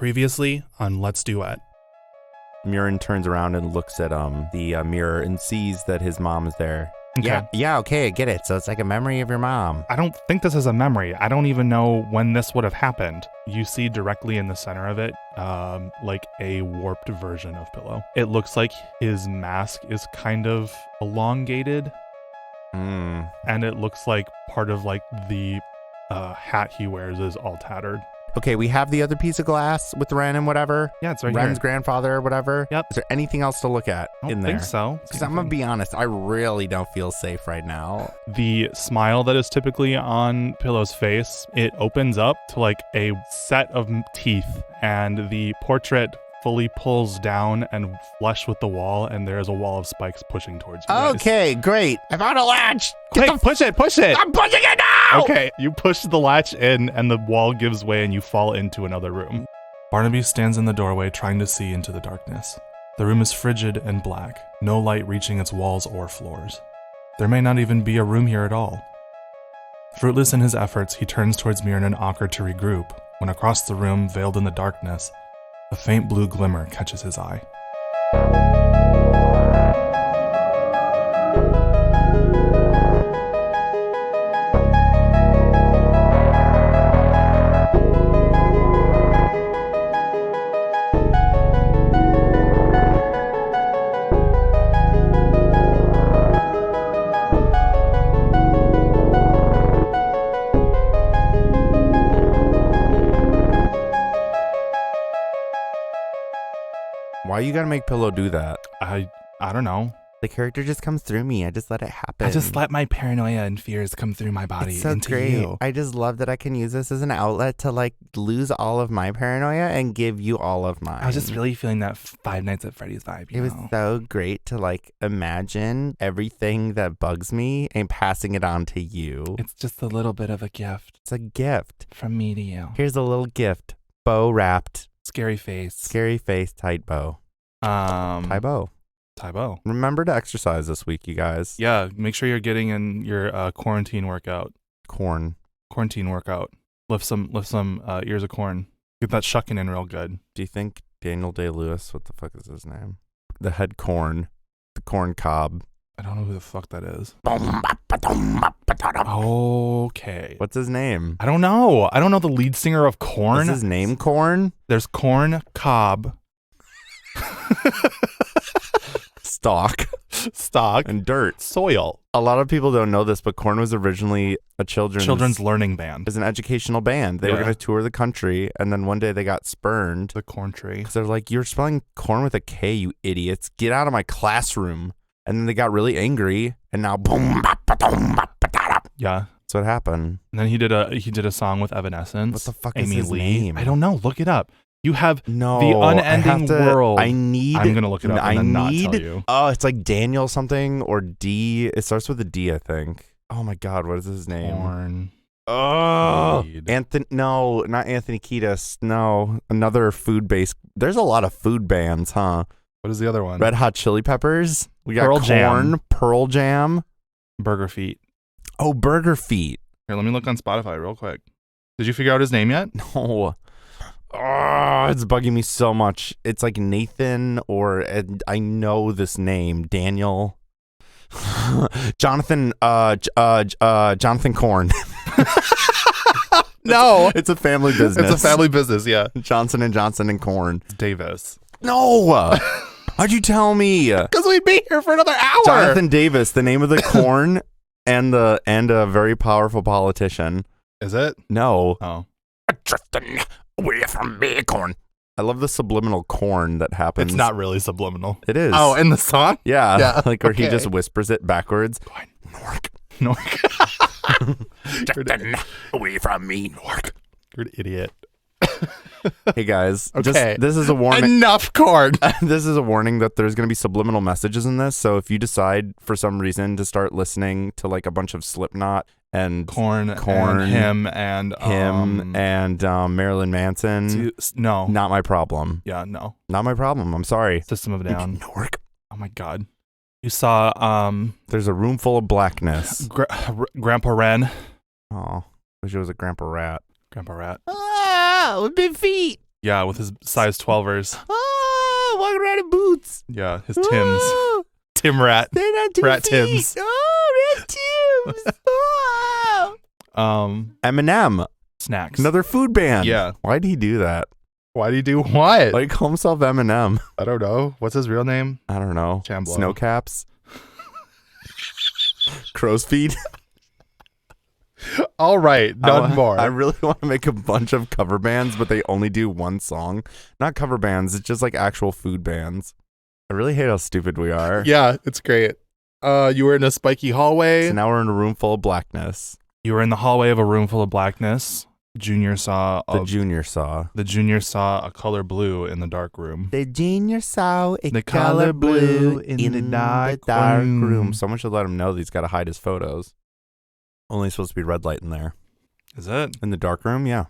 Previously on Let's Duet. Mirren turns around and looks at the mirror and sees that his mom is there. Okay. Yeah, okay, I get it. So it's like a memory of your mom. I don't think this is a memory. I don't even know when this would have happened. You see directly in the center of it, like a warped version of Pillow. It looks like his mask is kind of elongated. And it looks like part of like the hat he wears is all tattered. Okay, we have the other piece of glass with Ren and whatever. Yeah, it's right Ren's here. grandfather or whatever. Yep. Is there anything else to look at in there? I think so. Because I'm going to be honest, I really don't feel safe right now. The smile that is typically on Pillow's face, it opens up to like a set of teeth, and the portrait fully pulls down and flush with the wall, and there is a wall of spikes pushing towards you guys. Okay, great. I found a latch. Quick, push it! I'm pushing it now! Okay, you push the latch in, and the wall gives way, and you fall into another room. Barnaby stands in the doorway trying to see into the darkness. The room is frigid and black, no light reaching its walls or floors. There may not even be a room here at all. Fruitless in his efforts, he turns towards Mirren and Ocker to regroup, when across the room, veiled in the darkness, a faint blue glimmer catches his eye. Why you gotta make Pillow do that? I don't know. The character just comes through me. I just let it happen. I just let my paranoia and fears come through my body It's so into great. you. I just love that I can use this as an outlet to like lose all of my paranoia and give you all of mine. I was just really feeling that Five Nights at Freddy's vibe. It was so great to like imagine everything that bugs me and passing it on to you. It's just a little bit of a gift It's a gift. from me to you. Here's a little gift. Bow wrapped. Scary face. Scary face, tight bow. Tie bow. Tie bow. Remember to exercise this week, you guys. Yeah, make sure you're getting in your quarantine workout. Corn. Quarantine workout. Lift some ears of corn. Get that shucking in real good. Do you think Daniel Day-Lewis, what the fuck is his name? The head corn. The corn cob. I don't know who the fuck that is. Okay. Okay. What's his name? I don't know. I don't know the lead singer of Korn. Is his name Corn? There's Corn Cob. Stock, And dirt. soil. A lot of people don't know this, but Korn was originally a children's Learning band. It was an educational band. They were Yeah. going to tour the country, and then one day they got spurned. The corn tree. Because they're like, you're spelling corn with a K, you idiots. Get out of my classroom. And then they got really angry, and now boom, Yeah. that's what happened. And then he did a song with Evanescence. What the fuck Amy is his Lee. name? I don't know. Look it up. You have No, the I unending have to- world. I'm gonna look it up and then not tell you. Oh, it's like Daniel something or D. It starts with a D, I think. Oh my God, what is his name? Corn. Oh, Weed. Anthony. No, not Anthony Kiedis. No, another food-based. There's a lot of food bands, huh? What is the other one? Red Hot Chili Peppers. We got Pearl Corn, Jam. Pearl Jam. Burger Feet. Oh, Burger Feet. Here, let me look on Spotify real quick. Did you figure out his name yet? No. Oh, it's bugging me so much. It's like Nathan or I know this name, Daniel. Jonathan Corn. No. It's a family business. It's a family business, yeah. Johnson and Johnson and Corn. Davis. No. How'd you tell me? Because we'd be here for another hour. Jonathan Davis, the name of the corn and a very powerful politician. Is it? No. Oh. Drifting away from me, corn. I love the subliminal corn that happens. It's not really subliminal. It is. Oh, in the song? yeah. Yeah, Like where he okay. just whispers it backwards. Nork. Drifting away from me, Nork. You're an idiot. Hey guys, Okay. this is a warning. Enough corn. This is a warning that there's going to be subliminal messages in this. So if you decide for some reason to start listening to like a bunch of Slipknot and Corn, and him, and Marilyn Manson, no. not my problem. Yeah, no. Not my problem. I'm sorry. System of a Down. Nork. Oh my God. You saw There's a room full of blackness. Grandpa Ren. Oh, wish it was a Grandpa Rat. Grandpa Rat. Ah, with big feet. Yeah, with his size 12ers. Oh, walking around in boots. Yeah, his Tims. Oh, Tim Rat. they're not 2 Rat feet. Tims. Oh, rat Tims. Oh. Eminem, Snacks. another food band. Yeah. Why'd he do that? Why do you do what? Like, call himself Eminem. I don't know. What's his real name? I don't know. Chamblo. Snowcaps. Crow's feet. All right, none more. I really want to make a bunch of cover bands, but they only do one song. Not cover bands, it's just like actual food bands. I really hate how stupid we are. Yeah, it's great. You were in a spiky hallway. So now we're in a room full of blackness. You were in the hallway of a room full of blackness. The junior saw a color blue in the dark room. The junior saw The color blue in the dark room. Someone should let him know that he's got to hide his photos. Only supposed to be red light in there. Is it? In the dark room, yeah.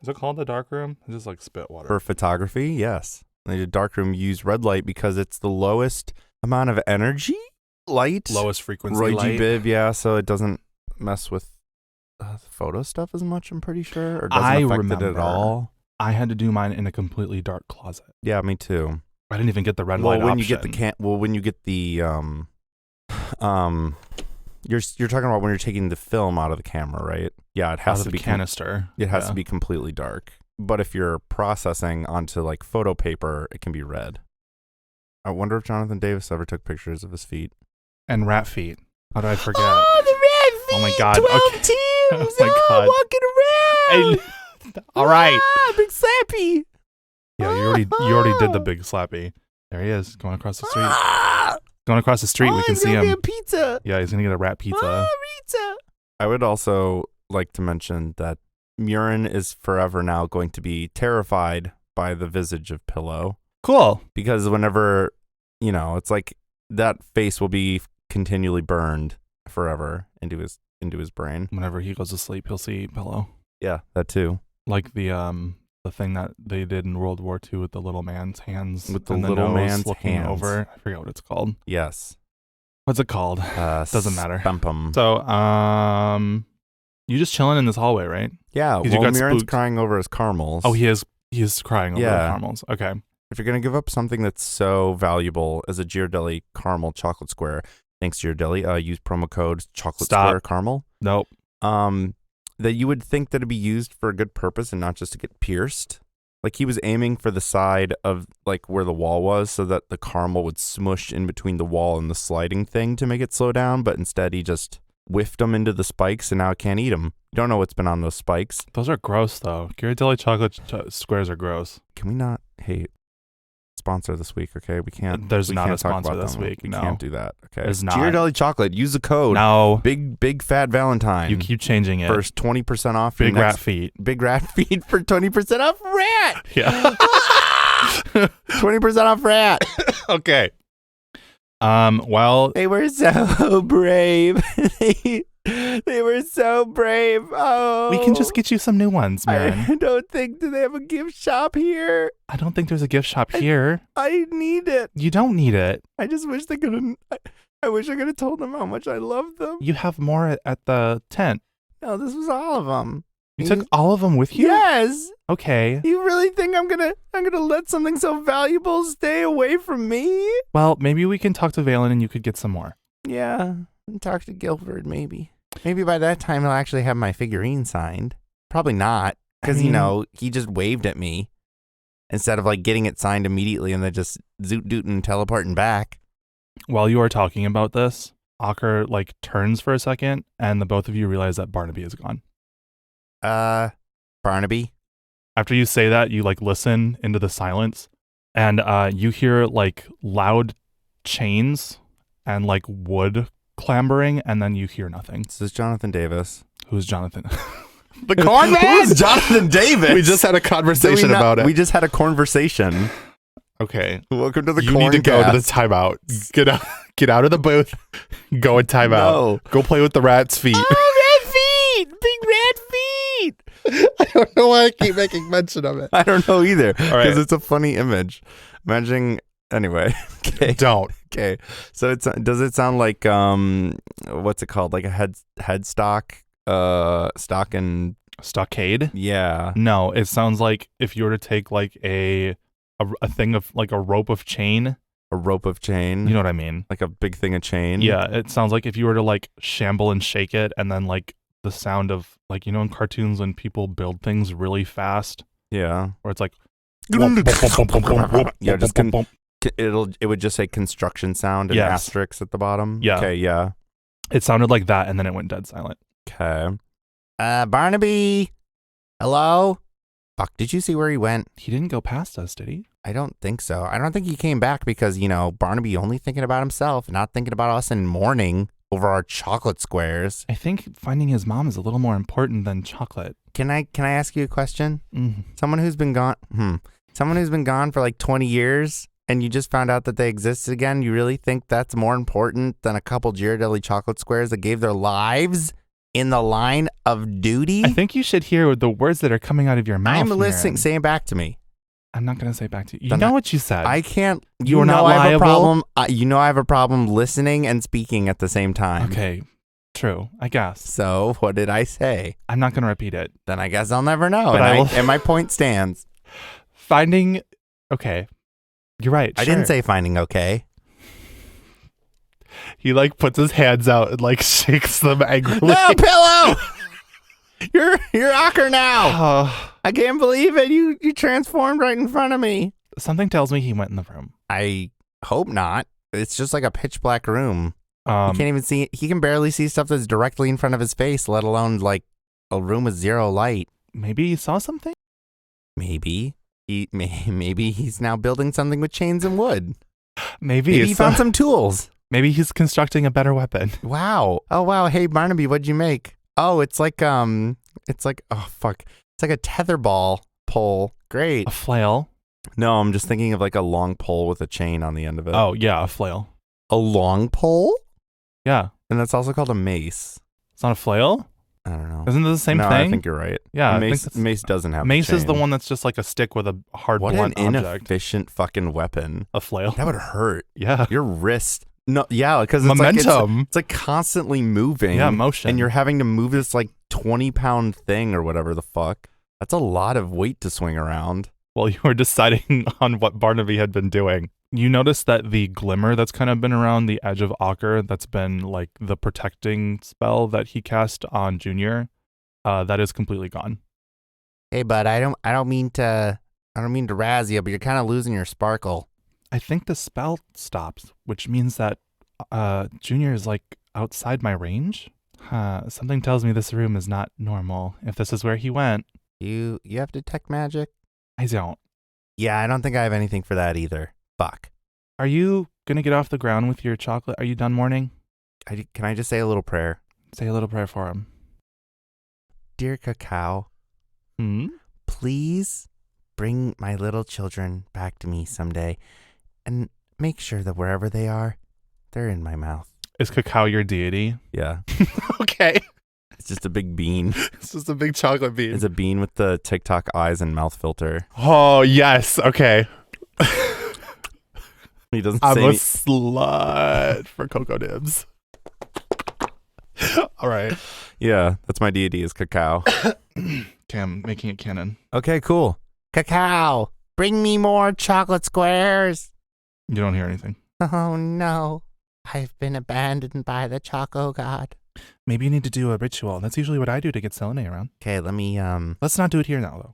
Is it called the dark room? It's just like spit water. For photography, yes. The dark room use red light because it's the lowest amount of energy light. Lowest frequency Roy light. G. Biv, yeah, so it doesn't mess with the photo stuff as much, I'm pretty sure. Or doesn't affect it at all. I had to do mine in a completely dark closet. Yeah, me too. I didn't even get the red light option. When you get the you're talking about when you're taking the film out of the camera, right? Yeah, it has to be canister. It has to be completely dark. But if you're processing onto like photo paper, it can be red. I wonder if Jonathan Davis ever took pictures of his feet. And rat feet. How did I forget? Oh, the rat feet! Oh my God. 12 Okay. Tims! Oh my God. Walking around! All right. Big slappy! Yeah, you already did the big slappy. There he is, going across the street. Going across the street, we can see him. Get a pizza. Yeah, he's gonna get a rat pizza. Pizza. I would also like to mention that Murin is forever now going to be terrified by the visage of Pillow. Cool. Because whenever, it's like that face will be continually burned forever into his brain. Whenever he goes to sleep, he'll see Pillow. Yeah, that too. Like the thing that they did in World War II with the little man's hands. With the and little man's looking hands. over. I forget what it's called. Yes. What's it called? Doesn't matter. Spampum. So, you just chilling in this hallway, right? Yeah, you got Murin's spooked. crying over his caramels. Oh, he is crying over the caramels. Okay. If you're going to give up something that's so valuable as a Ghirardelli caramel chocolate square, thanks Ghirardelli, use promo code chocolate square caramel. Nope. That you would think that it'd be used for a good purpose and not just to get pierced. Like he was aiming for the side of like where the wall was so that the caramel would smush in between the wall and the sliding thing to make it slow down, but instead he just whiffed them into the spikes and now I can't eat them. You don't know what's been on those spikes. Those are gross though. Ghirardelli chocolate squares are gross. Can we not hate sponsor this week, okay? We can't. There's we not can't a sponsor this week. We no. can't do that. Okay. There's not. Ghirardelli chocolate. Use the code. No. Big fat Valentine. You keep changing it. First 20% off. Big rat feet. Big rat feet for 20% off rat. Yeah. 20% off rat. Okay. Well, they were so brave. They were so brave. Oh, we can just get you some new ones, man. I don't think do they have a gift shop here. I don't think there's a gift shop here. I need it. You don't need it. I just wish they could have. I wish I could have told them how much I love them. You have more at the tent. No, this was all of them. You took all of them with you? Yes. Okay. You really think I'm gonna let something so valuable stay away from me? Well, maybe we can talk to Valen and you could get some more. Yeah, and talk to Guilford maybe. Maybe by that time he'll actually have my figurine signed. Probably not, because he just waved at me instead of like getting it signed immediately and then just zoot dooting teleporting back. While you are talking about this, Aker like turns for a second, and the both of you realize that Barnaby is gone. Barnaby. After you say that, you like listen into the silence, and you hear like loud chains and like wood clambering, and then you hear nothing. This is Jonathan Davis. Who's Jonathan? The corn man? Who's Jonathan Davis? We just had a conversation about it. We just had a conversation. Okay. Welcome to the You corn need to go cast. to the timeout. Get out of the booth. Go and timeout. No. Go play with the rat's feet. Oh, rat feet! Big rat feet! I don't know why I keep making mention of it. I don't know either. All right. Because it's a funny image. Imagining. Anyway. Okay. Don't. Okay. So does it sound like what's it called? Like a headstock? Stock and Stockade? Yeah. No, it sounds like if you were to take like a thing of like a rope of chain. A rope of chain. You know what I mean? Like a big thing of chain. Yeah, it sounds like if you were to like shamble and shake it, and then like the sound of like, you know, in cartoons when people build things really fast. Yeah. Or it's like yeah, just it would just say construction sound and asterisks at the bottom. Yeah. Okay, yeah. It sounded like that, and then it went dead silent. Okay. Barnaby. Hello? Fuck, did you see where he went? He didn't go past us, did he? I don't think so. I don't think he came back because, you know, Barnaby only thinking about himself, not thinking about us in mourning over our chocolate squares. I think finding his mom is a little more important than chocolate. Can I ask you a question? Mm-hmm. Someone who's been gone for like 20 years and you just found out that they existed again, you really think that's more important than a couple Ghirardelli chocolate squares that gave their lives in the line of duty? I think you should hear the words that are coming out of your mouth. I'm listening. Say it back to me. I'm not going to say it back to you. You know what you said. I can't. You are not liable. I have a problem. You know I have a problem listening and speaking at the same time. Okay. True, I guess. So what did I say? I'm not going to repeat it. Then I guess I'll never know. But and my point stands. Finding. Okay. You're right. I didn't say finding okay. He like puts his hands out and like shakes them angrily. No, Pillow! You're Ocker now. I can't believe it. You transformed right in front of me. Something tells me he went in the room. I hope not. It's just like a pitch black room. He Um, can't even see. He can barely see stuff that's directly in front of his face, let alone like a room with zero light. maybe he saw something? Maybe he's now building something with chains and wood. Maybe he found some tools. Maybe he's constructing a better weapon. Wow. Oh wow. Hey Barnaby, what'd you make? Oh, it's like oh fuck. It's like a tetherball pole. Great. A flail. No, I'm just thinking of like a long pole with a chain on the end of it. Oh, yeah, a flail. A long pole? Yeah. And that's also called a mace. It's not a flail? I don't know. Isn't it the same no, thing? I think you're right. Yeah. Mace doesn't have Mace a chain. is the one that's just like a stick with a hard what blunt an object. inefficient fucking weapon. A flail. That would hurt. Yeah. Your wrist. No, yeah, because it's Momentum. It's like constantly moving. Yeah, motion. And you're having to move this like 20-pound thing or whatever the fuck. That's a lot of weight to swing around. While you were deciding on what Barnaby had been doing, you noticed that the glimmer that's kind of been around the edge of Ocker, that's been like the protecting spell that he cast on Junior, that is completely gone. Hey, bud, I don't mean to razz you, but you're kind of losing your sparkle. I think the spell stops, which means that Junior is like outside my range. Something tells me this room is not normal. If this is where he went. You have detect magic? I don't. Yeah, I don't think I have anything for that either. Fuck. Are you going to get off the ground with your chocolate? Are you done mourning? Can I just say a little prayer? Say a little prayer for him. Dear Cacao, Please bring my little children back to me someday and make sure that wherever they are, they're in my mouth. Is Cacao your deity? Yeah. Okay. It's just a big bean. It's just a big chocolate bean. It's a bean with the TikTok eyes and mouth filter. Oh, yes. Okay. He doesn't I'm say a slut for Cocoa Nibs. All right. Yeah, that's my deity is Cacao. Okay, I'm making it canon. Okay, cool. Cacao, bring me more chocolate squares. You don't hear anything. Oh no, I've been abandoned by the Choco God. Maybe you need to do a ritual. That's usually what I do to get Selene around. Okay, let me Let's not do it here now, though.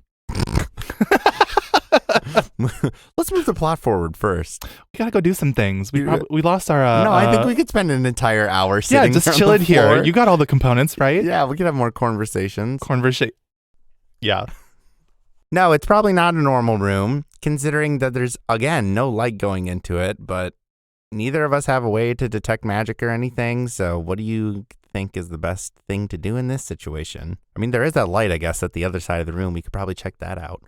Let's move the plot forward first. We gotta go do some things. We lost our. No, I think we could spend an entire hour Yeah, sitting just there on chill the it here. floor. You got all the components, right? Yeah, we could have more conversations. Conversation. Yeah. No, it's probably not a normal room, considering that there's, again, no light going into it, but neither of us have a way to detect magic or anything, so what do you think is the best thing to do in this situation? I mean, there is that light, I guess, at the other side of the room. We could probably check that out.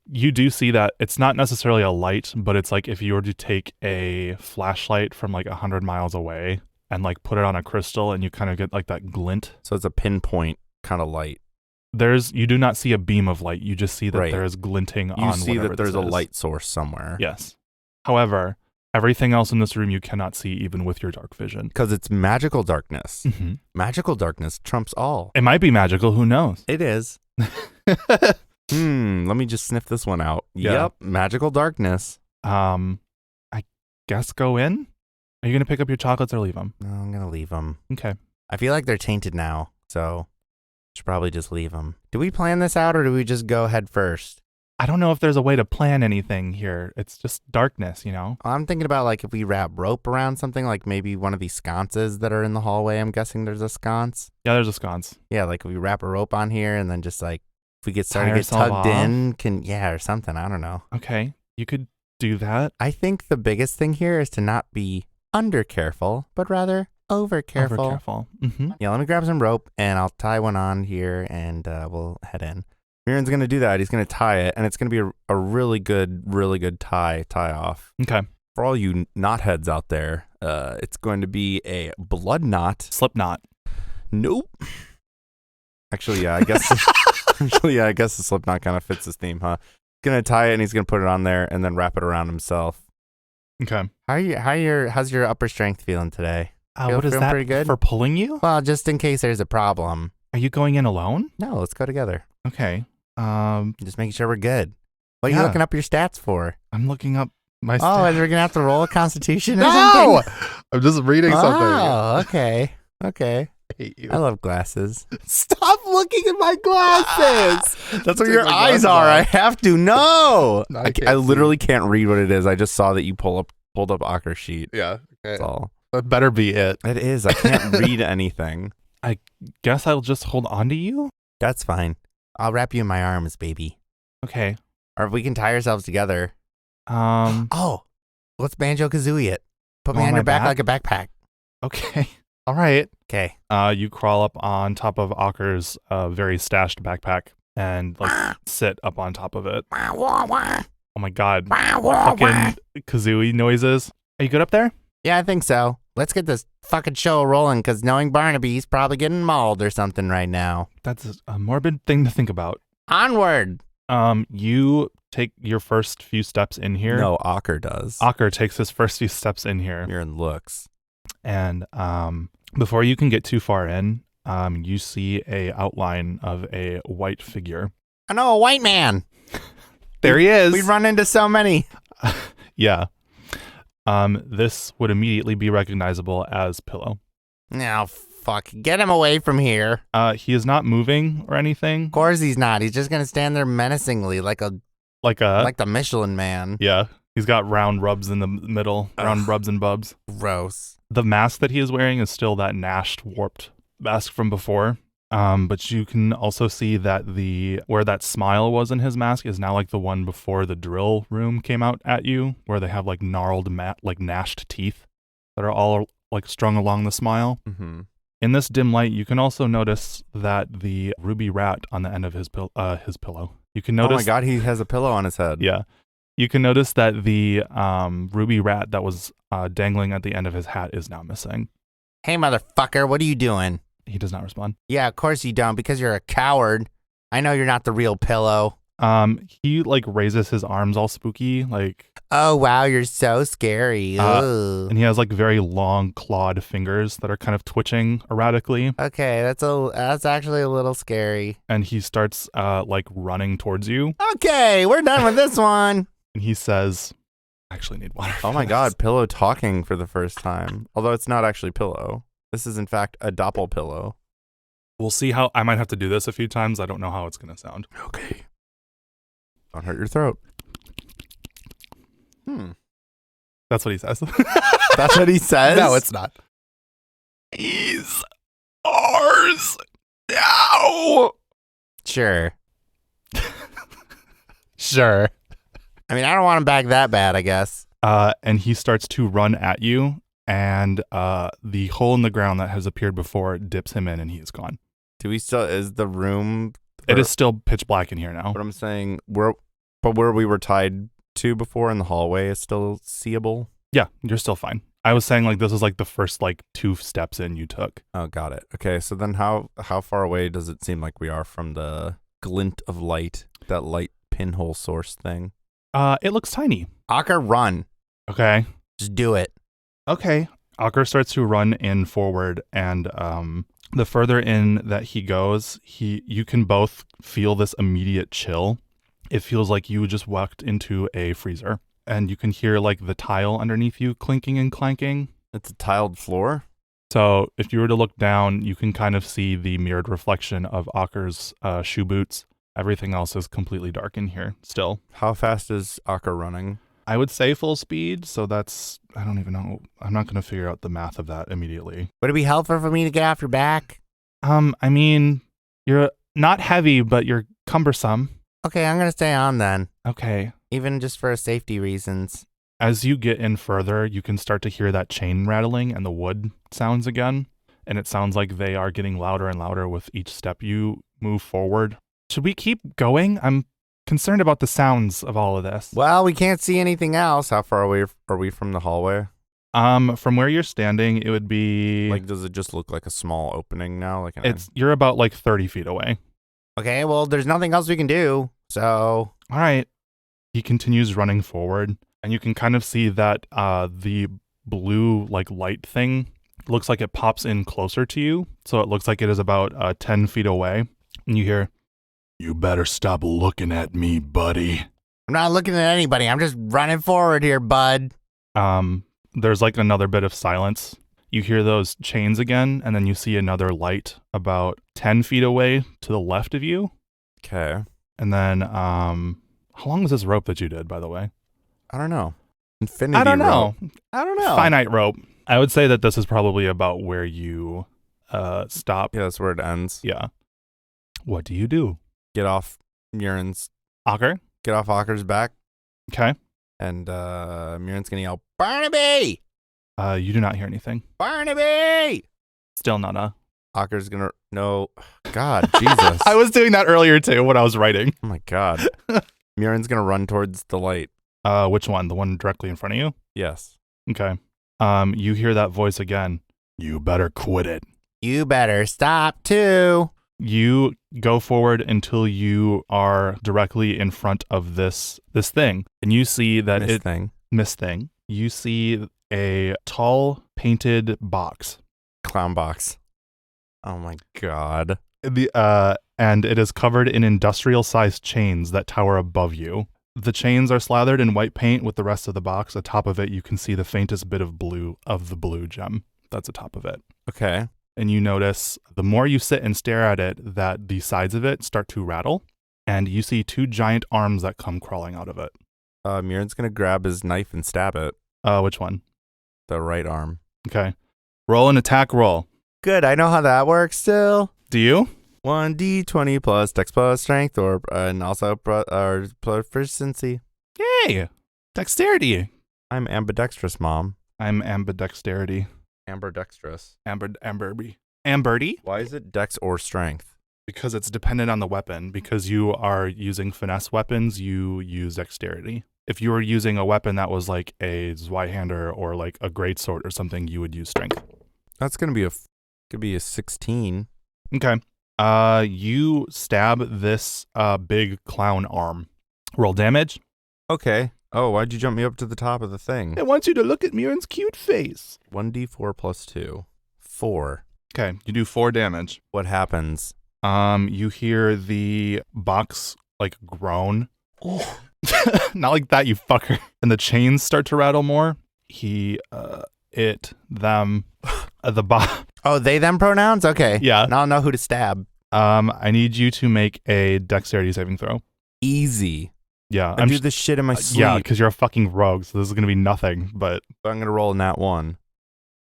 You do see that it's not necessarily a light, but it's like if you were to take a flashlight from like 100 miles away and like put it on a crystal and you kind of get like that glint. So it's a pinpoint kind of light. You do not see a beam of light. You just see that Right. there is glinting You on see whatever that there's this a is. light source somewhere. Yes. However, Everything else in this room you cannot see even with your dark vision. Because it's magical darkness. Mm-hmm. Magical darkness trumps all. It might be magical. Who knows? It is. Let me just sniff this one out. Yeah. Yep, magical darkness. I guess go in? Are you going to pick up your chocolates or leave them? No, I'm going to leave them. Okay. I feel like they're tainted now, so should probably just leave them. Do we plan this out or do we just go head first? I don't know if there's a way to plan anything here. It's just darkness, you know? I'm thinking about like if we wrap rope around something, like maybe one of these sconces that are in the hallway. I'm guessing there's a sconce. Yeah, there's a sconce. Yeah, like if we wrap a rope on here and then just like if we get started Tie to get ourselves tugged off? in, or something. I don't know. Okay. You could do that. I think the biggest thing here is to not be under careful, but rather over careful. Over careful. Mm-hmm. Yeah, let me grab some rope and I'll tie one on here and we'll head in. Miran's going to do that. He's going to tie it and it's going to be a really good tie off. Okay. For all you knotheads out there, it's going to be a blood knot. Slip knot. Nope. Actually, yeah, I guess the slip knot kind of fits his theme, huh? He's going to tie it and he's going to put it on there and then wrap it around himself. Okay. How's your upper strength feeling today? What is feeling that pretty good? for pulling you? Well, just in case there's a problem. Are you going in alone? No, let's go together. Okay. Just making sure we're good. What are you Yeah. looking up your stats for? I'm looking up my Oh, are we gonna have to roll a constitution or No! something? I'm just reading Oh, okay. Okay. I hate you. I love glasses. Stop looking at my glasses. That's where your eyes are. I have to. No. No, I I can't literally can't read what it is. I just saw that you pulled up Ocker sheet. Yeah. That's all. That better be it. It is. I can't read anything. Guess I'll just hold on to you. That's fine. I'll wrap you in my arms, baby. Okay. Or if we can tie ourselves together. Oh, Let's Banjo-Kazooie it. Put me On on my your back back? like a backpack. okay. All right. Okay. You crawl up on top of Ocker's very stashed backpack and like sit up on top of it. Oh my god. Fucking kazooie noises. Are you good up there? Yeah, I think so. Let's get this fucking show rolling, because knowing Barnaby, he's probably getting mauled or something right now. That's a morbid thing to think about. Onward! You take your first few steps in here. No, Ocker does. Ocker takes his first few steps in here. Miran looks. And before you can get too far in, you see a outline of a white figure. I know, a white man! There he is. We run into so many. Yeah. This would immediately be recognizable as Pillow. Now, fuck. Get him away from here. He is not moving or anything. Of course he's not. He's just gonna stand there menacingly like the Michelin Man. Yeah. He's got round rubs in the middle, round rubs and bubs. Gross. The mask that he is wearing is still that gnashed, warped mask from before. But you can also see that where that smile was in his mask is now like the one before the drill room came out at you, where they have like gnarled, like gnashed teeth that are all like strung along the smile. Mm-hmm. In this dim light, you can also notice that the ruby rat on the end of his pillow. You can notice. Oh my god, he has a pillow on his head. Yeah. You can notice that the ruby rat that was dangling at the end of his hat is now missing. Hey, motherfucker, what are you doing? He does not respond. Yeah, of course you don't, because you're a coward. I know you're not the real Pillow. He like raises his arms all spooky, like. Oh wow, you're so scary. And he has like very long clawed fingers that are kind of twitching erratically. Okay, that's actually a little scary. And he starts like running towards you. Okay, we're done with this one. And he says, "I actually need water." Oh my god, Pillow talking for the first time. Although it's not actually Pillow. This is in fact a doppel pillow. We'll see how I might have to do this a few times. I don't know how it's gonna sound. Okay. Don't hurt your throat. That's what he says. That's what he says? No, it's not. He's ours now. Sure. Sure. I mean, I don't want him back that bad, I guess. And he starts to run at you, and the hole in the ground that has appeared before dips him in, and he is gone. Do we still, is the room? It is still pitch black in here now. But I'm saying, where we were tied to before in the hallway is still seeable? Yeah, you're still fine. I was saying like this is like the first like 2 steps in you took. Oh, got it. Okay, so then how far away does it seem like we are from the glint of light, that light pinhole source thing? It looks tiny. Ocker, run. Okay. Just do it. Okay. Ocker starts to run in forward, and the further in that he goes, you can both feel this immediate chill. It feels like you just walked into a freezer, and you can hear like the tile underneath you clinking and clanking. It's a tiled floor. So if you were to look down, you can kind of see the mirrored reflection of Ocker's shoe boots. Everything else is completely dark in here still. How fast is Ocker running? I would say full speed, so that's, I don't even know. I'm not going to figure out the math of that immediately. Would it be helpful for me to get off your back? I mean, you're not heavy, but you're cumbersome. Okay, I'm going to stay on then. Okay. Even just for safety reasons. As you get in further, you can start to hear that chain rattling and the wood sounds again. And it sounds like they are getting louder and louder with each step you move forward. Should we keep going? I'm concerned about the sounds of all of this. Well, we can't see anything else. How far away are we from the hallway? From where you're standing, it would be Like, does it just look like a small opening now? Like, you're about like 30 feet away. Okay, well, there's nothing else we can do. So, All right. He continues running forward, and you can kind of see that the blue like light thing looks like it pops in closer to you. So it looks like it is about 10 feet away. And you hear, "You better stop looking at me, buddy." I'm not looking at anybody. I'm just running forward here, bud. There's like another bit of silence. You hear those chains again, and then you see another light about 10 feet away to the left of you. Okay. And then, how long is this rope that you did, by the way? I don't know. Infinity I don't know. rope. I don't know. Finite rope. I would say that this is probably about where you stop. Yeah, that's where it ends. Yeah. What do you do? Get off Murin's. Ocker? Get off Ocker's back, Okay. and Murin's gonna yell, "Barnaby! You do not hear anything. Barnaby! Still nada. Ocker's gonna no. God, Jesus! I was doing that earlier too when I was writing. Oh my God! Murin's gonna run towards the light. Which one? The one directly in front of you? Yes. Okay. You hear that voice again. You better quit it. You better stop too. You go forward until you are directly in front of this thing, and you see that Miss thing. You see a tall painted box. Clown box. Oh my God. And it is covered in industrial-sized chains that tower above you. The chains are slathered in white paint with the rest of the box. Atop of it, you can see the faintest bit of the blue gem that's atop of it. Okay. And you notice the more you sit and stare at it, that the sides of it start to rattle, and you see two giant arms that come crawling out of it. Murin's gonna grab his knife and stab it. Which one? The right arm. Okay. Roll an attack roll. Good. I know how that works. Still. Do you? 1d20 plus dex plus strength, and also proficiency. Yay! Dexterity. I'm ambidextrous, Mom. I'm ambidexterity. Ambidextrous. Amberty? Why is it dex or strength? Because it's dependent on the weapon. Because you are using finesse weapons, you use dexterity. If you were using a weapon that was like a Zweihander or like a greatsword or something, you would use strength. That's gonna be a 16. Okay. You stab this big clown arm. Roll damage. Okay. Oh, why'd you jump me up to the top of the thing? I want you to look at Murin's cute face. 1d4 plus 2. 4. Okay, you do 4 damage. What happens? You hear the box like groan. Not like that, you fucker. And the chains start to rattle more. He, it, them, the box. Oh, they, them pronouns? Okay. Yeah. Now I'll know who to stab. I need you to make a dexterity saving throw. Easy. Yeah. I do this shit in my sleep. Yeah, because you're a fucking rogue, so this is going to be nothing, but. I'm going to roll a nat 1.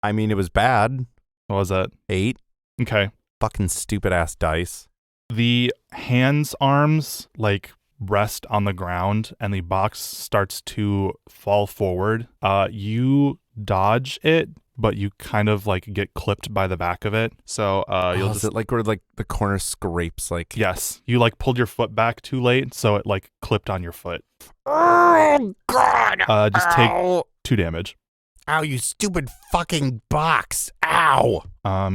I mean, it was bad. What was that? 8. Okay. Fucking stupid ass dice. The arms, like, rest on the ground, and the box starts to fall forward. You dodge it, but you kind of, like, get clipped by the back of it. So, you'll is it like where, like, the corner scrapes, like... Yes. You, like, pulled your foot back too late, so it, like, clipped on your foot. Oh, God. Just take 2 damage. Ow, you stupid fucking box. Ow.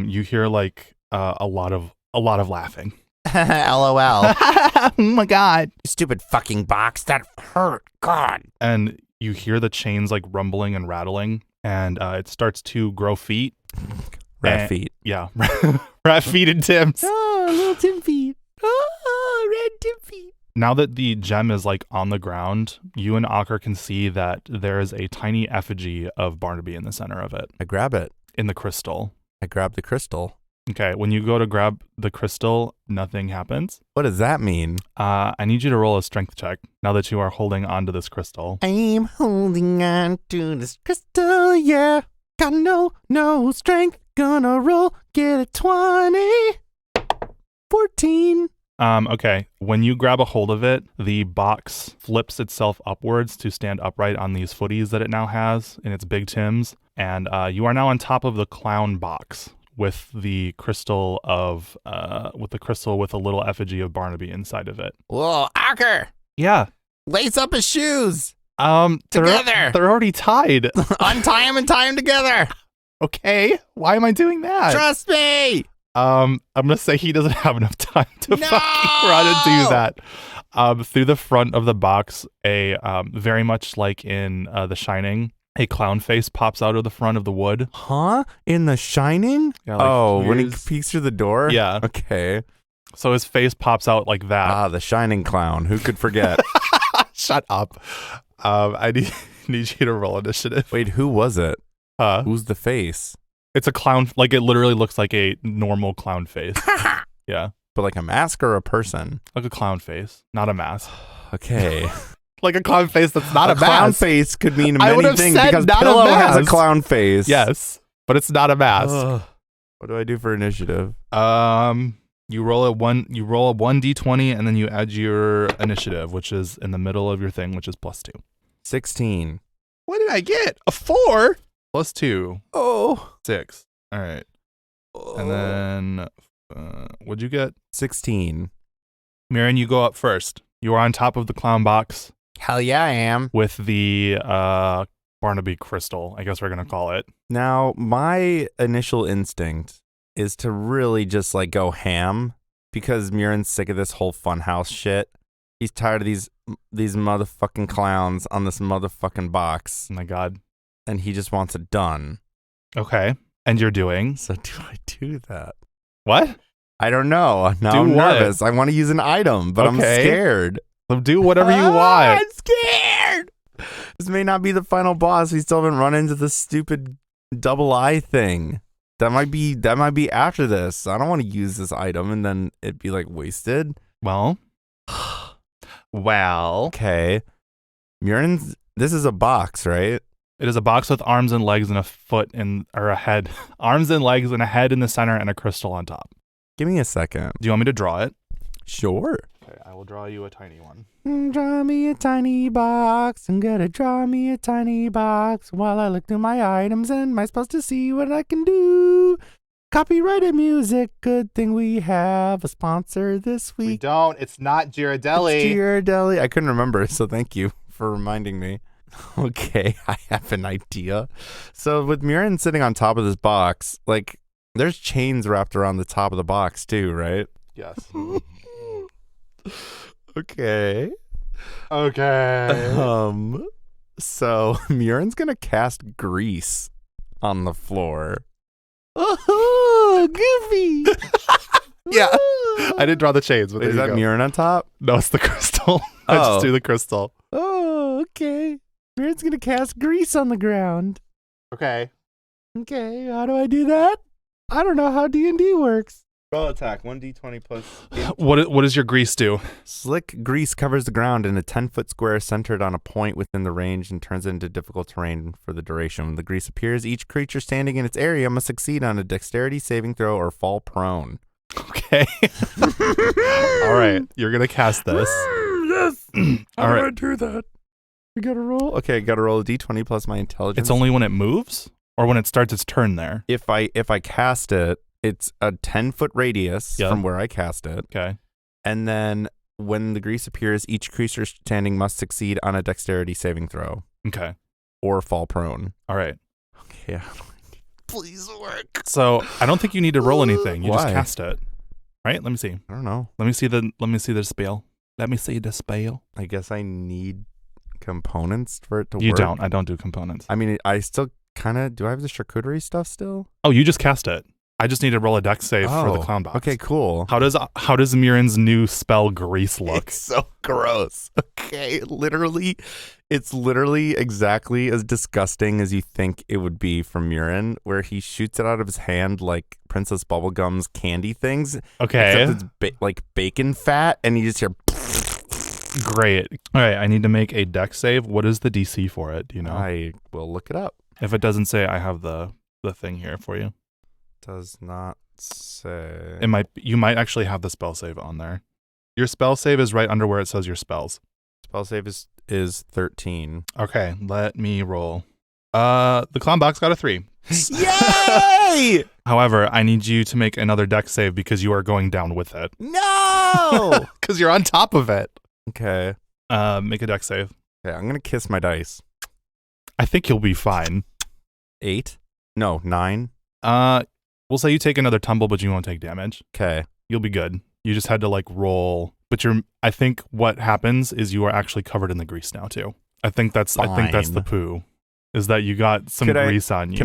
You hear, like, a lot of laughing. LOL. Oh my God. Stupid fucking box. That hurt. God. And you hear the chains like rumbling and rattling, and it starts to grow feet. Rat feet. Yeah. Rat feet and Tim's. Oh, little Tim feet. Oh, red Tim feet. Now that the gem is like on the ground, you and Ocker can see that there is a tiny effigy of Barnaby in the center of it, I grab it. in the crystal. I grab the crystal. Okay, when you go to grab the crystal, nothing happens. What does that mean? I need you to roll a strength check now that you are holding onto this crystal. I'm holding on to this crystal, yeah. Got no strength. Gonna roll, get a 20. 14. Okay, when you grab a hold of it, the box flips itself upwards to stand upright on these footies that it now has in its big Tims, and you are now on top of the clown box with the crystal with a little effigy of Barnaby inside of it. Whoa, Ocker, Yeah. lace up his shoes. They're Together. already tied. Untie him and tie him together. Okay, why am I doing that? Trust me. I'm gonna say he doesn't have enough time to fucking run and do that. Through the front of the box, a very much like in The Shining, a clown face pops out of the front of the wood. Huh? In The Shining? Yeah, like, oh, when he here's- peeks through the door? Yeah. Okay. So his face pops out like that. Ah, the Shining clown. Who could forget? Shut up. I need you to roll initiative. Wait, who was it? Huh? Who's the face? It's a clown. Like it literally looks like a normal clown face. Yeah, But like a mask or a person? like a clown face, not a mask. Okay. Like a clown face that's not a clown mask. face could mean I many would've things said because not a Pillow has a mask. clown face. Yes, but it's not a mask. Ugh. What do I do for initiative? You roll a 1d20 and then you add your initiative, which is in the middle of your thing, which is +2. 16. What did I get? A 4 +2. Oh. 6. All right. And then what'd you get? 16. Mirren, you go up first. You are on top of the clown box Hell yeah, I am. with the Barnaby crystal, I guess we're gonna call it. Now, my initial instinct is to really just like go ham because Murin's sick of this whole funhouse shit. He's tired of these motherfucking clowns on this motherfucking box, Oh my god. and he just wants it done. Okay. And you're doing So do I do that? what? I don't know. Now Do I'm what? nervous. I want to use an item, but I'm Okay. scared. So do whatever you want. I'm scared. This may not be the final boss. We still haven't run into the stupid double eye thing. That might be after this. I don't want to use this item and then it'd be like wasted. Well. Well. Okay. Murin's, this is a box, right? It is a box with arms and legs and a foot or a head. Arms and legs and a head in the center and a crystal on top. Give me a second. Do you want me to draw it? Sure. Okay, I will draw you a tiny one. Draw me a tiny box. I'm gonna draw me a tiny box while I look through my items. And am I supposed to see what I can do? Copyrighted music. Good thing we have a sponsor this We week. don't. It's not Ghirardelli. It's Ghirardelli. I couldn't remember, so thank you for reminding me. Okay, I have an idea. So with Murin sitting on top of this box, like there's chains wrapped around the top of the box too, right? Yes. Okay. Okay. So Murin's gonna cast grease on the floor. Oh, Goofy. Yeah. I didn't draw the chains, but Wait, is there that you go. Murin on top? No, it's the crystal. I Oh. just do the crystal. Oh, okay. Murin's gonna cast grease on the ground. Okay. Okay, how do I do that? I don't know how D&D works. Spell attack, 1d20 plus. What does your grease do? Slick grease covers the ground in a 10-foot square centered on a point within the range and turns it into difficult terrain for the duration. When the grease appears, each creature standing in its area must succeed on a dexterity saving throw or fall prone. Okay. All right. You're going to cast this. Yes! All right. I do that? We gotta roll? Okay, gotta roll a d20 plus my intelligence. It's only when it moves or when it starts its turn there? If I cast it, it's a 10-foot radius Yeah. from where I cast it. Okay. And then when the grease appears, each creature standing must succeed on a dexterity saving throw Okay. or fall prone. All right. Okay. Please work. So I don't think you need to roll anything. You just Why? cast it. Right? Let me see. I don't know. Let me see the spell. Let me see the spell. I guess I need components for it to You work? don't. I don't do components. I mean, I still kind of... Do I have the charcuterie stuff still? Oh, you just cast it. I just need to roll a dex save for the clown box. Okay, cool. How does Mirren's new spell Grease look? It's so gross. Okay, it's literally exactly as disgusting as you think it would be from Mirren, where he shoots it out of his hand like Princess Bubblegum's candy things. Okay. Except it's like bacon fat, and you just hear... Great. All right, I need to make a dex save. What is the DC for it? Do you know? I will look it up. If it doesn't say, I have the thing here for you. Does not say. You might actually have the spell save on there. Your spell save is right under where it says your spells. Spell save is 13. Okay, let me roll. The clown box got a 3. Yay! However, I need you to make another dex save because you are going down with it. No! Because you're on top of it. Okay. Make a dex save. Okay, I'm gonna kiss my dice. I think you'll be fine. 8? No, 9. We'll say you take another tumble, but you won't take damage. Okay. You'll be good. You just had to like roll, but I think what happens is you are actually covered in the grease now too. I think that's the poo. Is that you got some grease on you.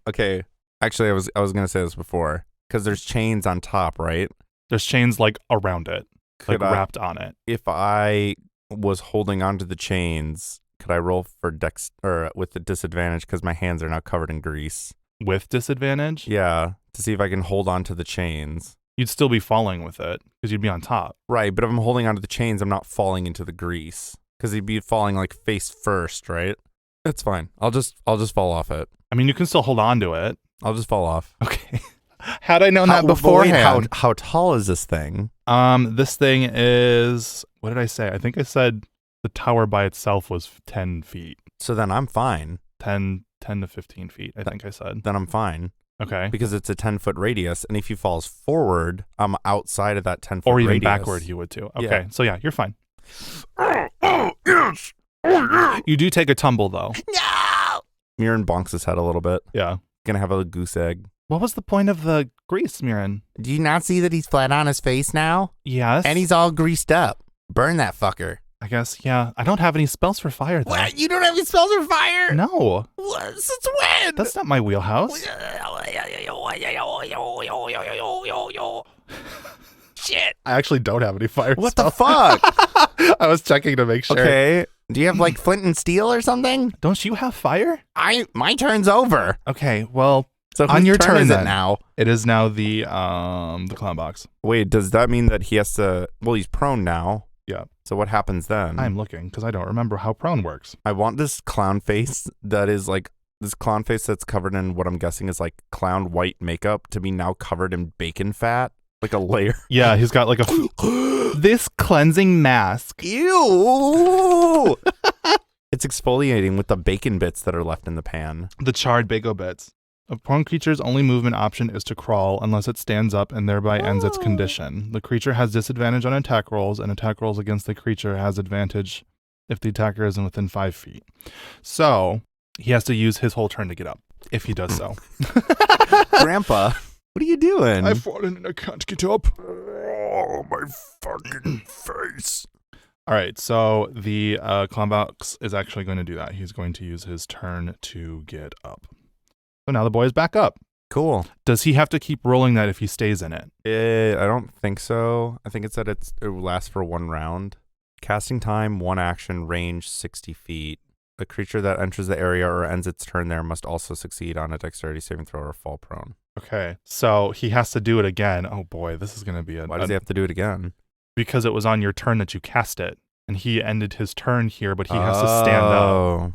Okay. Actually, I was going to say this before cuz there's chains on top, right? There's chains like around it, wrapped on it. If I was holding onto the chains, could I roll for dex or with the disadvantage cuz my hands are now covered in grease? With disadvantage? Yeah, to see if I can hold on to the chains. You'd still be falling with it because you'd be on top. Right, but if I'm holding onto the chains, I'm not falling into the grease because he'd be falling like face first, right? That's fine. I'll just fall off it. I mean, you can still hold on to it. I'll just fall off. Okay. Had I known that beforehand. How tall is this thing? This thing is, what did I say? I think I said the tower by itself was 10 feet. So then I'm fine. 10 to 15 feet, I think I said. Then I'm fine. Okay. Because it's a 10-foot radius, and if he falls forward, I'm outside of that 10-foot radius. Or even backward, he would too. Okay, Yeah. So yeah, you're fine. Yes! You do take a tumble, though. No! Mirren bonks his head a little bit. Yeah. Gonna have a goose egg. What was the point of the grease, Mirren? Do you not see that he's flat on his face now? Yes. And he's all greased up. Burn that fucker. I guess, yeah. I don't have any spells for fire, though. What? You don't have any spells for fire? No. What? Since when? That's not my wheelhouse. Shit. I actually don't have any fire What spells. the fuck? I was checking to make sure. Okay. Do you have like flint and steel or something? Don't you have fire? My turn's over. Okay, well, So on your turn is then. it now? It is now the clown box. Wait, does that mean that he has to? Well, he's prone now. Yeah. So what happens then? I'm looking because I don't remember how prone works. I want this clown face that is like this clown face that's covered in what I'm guessing is like clown white makeup to be now covered in bacon fat, like a layer. Yeah, he's got like this cleansing mask. Ew! It's exfoliating with the bacon bits that are left in the pan. The charred bacon bits. A prone creature's only movement option is to crawl unless it stands up and thereby ends its condition. The creature has disadvantage on attack rolls, and attack rolls against the creature has advantage if the attacker isn't within 5 feet. So he has to use his whole turn to get up, if he does so. Grandpa, what are you doing? I've fallen and I can't get up. Oh, my fucking face. All right, so the clown box is actually going to do that. He's going to use his turn to get up. So now the boy is back up. Cool. Does he have to keep rolling that if he stays in it? I don't think so. I think it said it lasts for 1 round. Casting time, 1 action, range 60 feet. A creature that enters the area or ends its turn there must also succeed on a dexterity saving throw or fall prone. Okay, so he has to do it again. Oh boy, this is going to be Why does he have to do it again? Because it was on your turn that you cast it. And he ended his turn here, but he has to stand up.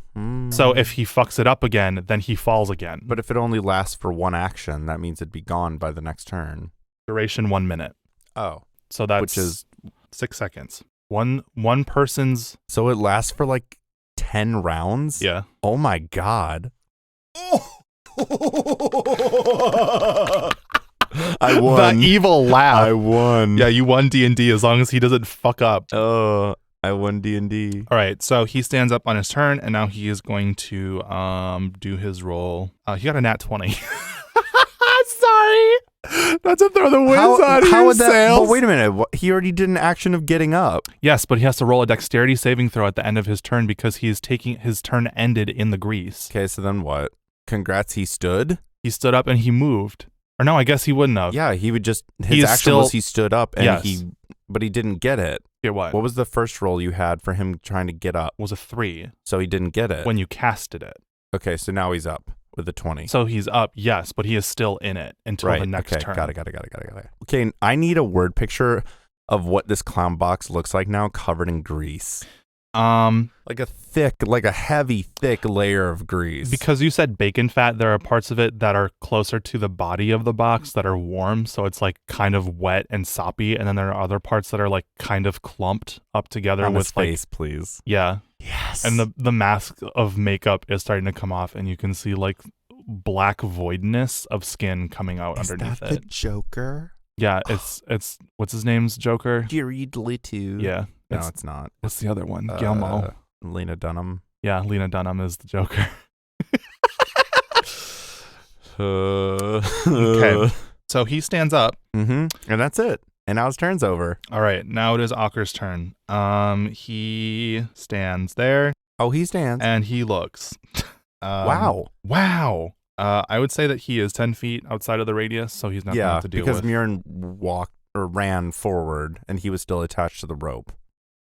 So if he fucks it up again, then he falls again. But if it only lasts for 1 action, that means it'd be gone by the next turn. Duration 1 minute. Oh. So that's which is 6 seconds. One person's... So it lasts for like 10 rounds? Yeah. Oh my god. I won. The evil laugh. I won. Yeah, you won D&D as long as he doesn't fuck up. Oh, I won D&D. All right, so he stands up on his turn, and now he is going to do his roll. He got a nat 20. Sorry. That's to throw the winds out of how your would that? sails. But wait a minute. He already did an action of getting up. Yes, but he has to roll a dexterity saving throw at the end of his turn because his turn ended in the grease. Okay, so then what? Congrats, he stood. He stood up and he moved. Or no, I guess he wouldn't have. Yeah, he would just. His action was he stood up and yes. but he didn't get it. Get what? What was the first roll you had for him trying to get up? Was a 3. So he didn't get it when you casted it. Okay, so now he's up with a 20. So he's up, yes, but he is still in it until the next turn. Got it. Okay, I need a word picture of what this clown box looks like now, covered in grease. Like a heavy, thick layer of grease. Because you said bacon fat, there are parts of it that are closer to the body of the box that are warm, so it's like kind of wet and soppy, and then there are other parts that are like kind of clumped up together on with his face, please. Yeah. Yes. And the mask of makeup is starting to come off, and you can see like black voidness of skin coming out underneath it. Is that the Joker? Yeah, it's what's his name's Joker? Jared Leto. Yeah. No, it's not. What's the other one? Guillermo. Lena Dunham. Yeah, Lena Dunham is the Joker. Okay. So he stands up. Mm-hmm. And that's it. And now his turn's over. All right. Now it is Akker's turn. He stands there. Oh, he stands. And he looks. Wow. I would say that he is 10 feet outside of the radius, so he's not going to have to deal with. Yeah, because Murin walked or ran forward, and he was still attached to the rope.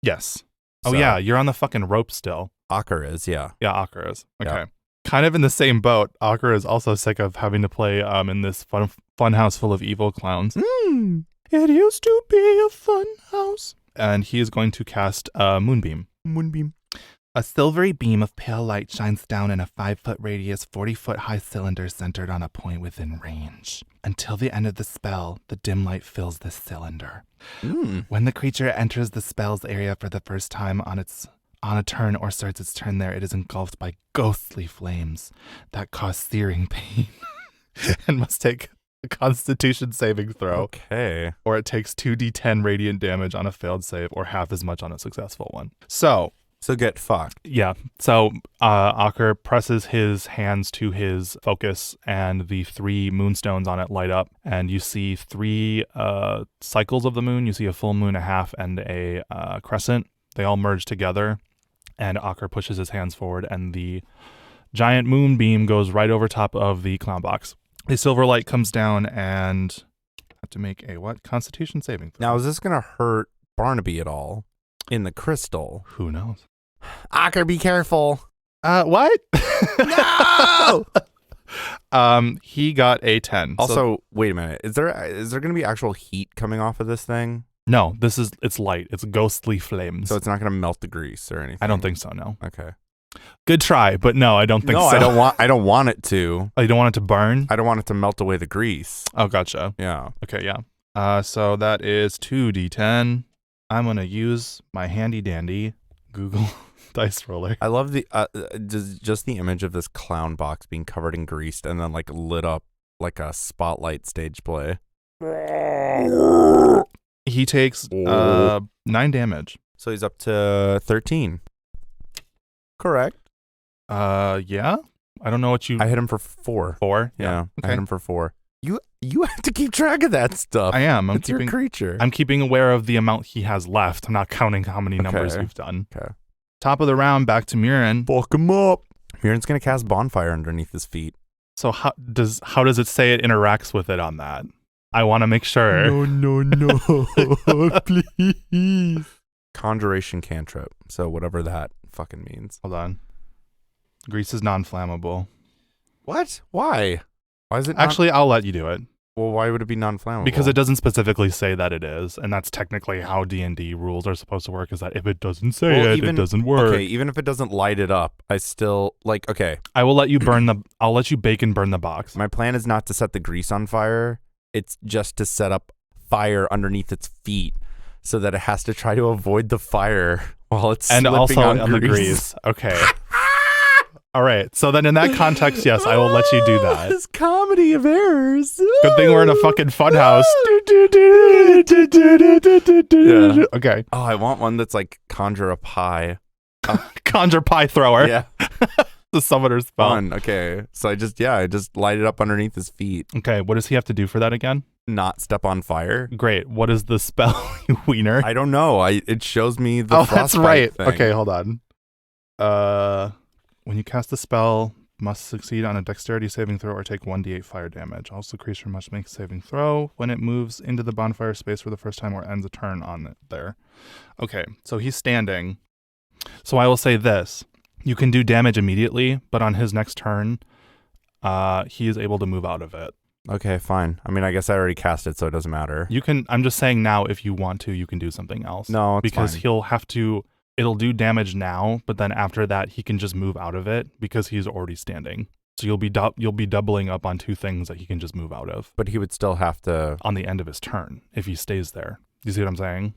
Yes. So, oh, yeah, you're on the fucking rope still. Akker is, yeah. Yeah, Akker is. Okay. Yeah. Kind of in the same boat, Akker is also sick of having to play in this fun house full of evil clowns. It used to be a fun house. And he is going to cast Moonbeam. Moonbeam. A silvery beam of pale light shines down in a 5-foot radius, 40-foot high cylinder centered on a point within range. Until the end of the spell, the dim light fills the cylinder. When the creature enters the spell's area for the first time on a turn or starts its turn there, it is engulfed by ghostly flames that cause searing pain and must take a Constitution saving throw. Okay. Or it takes 2d10 radiant damage on a failed save or half as much on a successful one. So get fucked. Yeah. So Akker presses his hands to his focus and the 3 moonstones on it light up. And you see 3 cycles of the moon. You see a full moon, a half, and a crescent. They all merge together. And Akker pushes his hands forward and the giant moonbeam goes right over top of the clown box. A silver light comes down and I have to make a what? Constitution saving throw. Now, is this going to hurt Barnaby at all in the crystal? Who knows? Akker, be careful. What? No! He got a 10. Also, wait a minute. Is there going to be actual heat coming off of this thing? No, it's light. It's ghostly flames. So it's not going to melt the grease or anything? I don't think so, no. Okay. Good try, but no, I don't think so. No, I don't want it to. Oh, you don't want it to burn? I don't want it to melt away the grease. Oh, gotcha. Yeah. Okay, yeah. So that is 2d10. I'm going to use my handy dandy Google dice roller. I love the just the image of this clown box being covered in grease and then like lit up like a spotlight stage play. He takes 9 damage. So he's up to 13. Correct. Yeah. I don't know what you. I hit him for 4. 4? Yeah. Okay. I hit him for 4. You have to keep track of that stuff. I am. It's your creature. I'm keeping aware of the amount he has left. I'm not counting how many numbers you've done. Okay. Top of the round, back to Murin. Fuck him up. Murin's gonna cast bonfire underneath his feet. So how does it say it interacts with it on that? I want to make sure. No, please. Conjuration cantrip. So whatever that fucking means. Hold on. Grease is non-flammable. What? Why? Why is it? Actually, I'll let you do it. Well, why would it be non-flammable? Because it doesn't specifically say that it is, and that's technically how D&D rules are supposed to work, is that if it doesn't say it doesn't work. Okay, even if it doesn't light it up, I still, like, okay. I will let you I'll let you bake and burn the box. My plan is not to set the grease on fire. It's just to set up fire underneath its feet so that it has to try to avoid the fire while it's and slipping also on the grease. Okay. All right. So then in that context, yes, I will let you do that. This comedy of errors. Good thing we're in a fucking fun house. Yeah. Okay. Oh, I want one that's like conjure a pie. Conjure pie thrower. Yeah. The summoner spell. Fun. Okay. So I just light it up underneath his feet. Okay, what does he have to do for that again? Not step on fire. Great. What is the spell, you wiener? I don't know. It shows me the that's frostbite right. thing. Okay, hold on. When you cast a spell, must succeed on a dexterity saving throw or take 1d8 fire damage. Also, creature must make a saving throw when it moves into the bonfire space for the first time or ends a turn on it there. Okay, so he's standing. So I will say this. You can do damage immediately, but on his next turn, he is able to move out of it. Okay, fine. I mean, I guess I already cast it, so it doesn't matter. You can. I'm just saying now, if you want to, you can do something else. No, it's because fine. he'll have to. It'll do damage now, but then after that, he can just move out of it because he's already standing. So you'll be doubling up on two things that he can just move out of. But he would still have to on the end of his turn if he stays there. You see what I'm saying?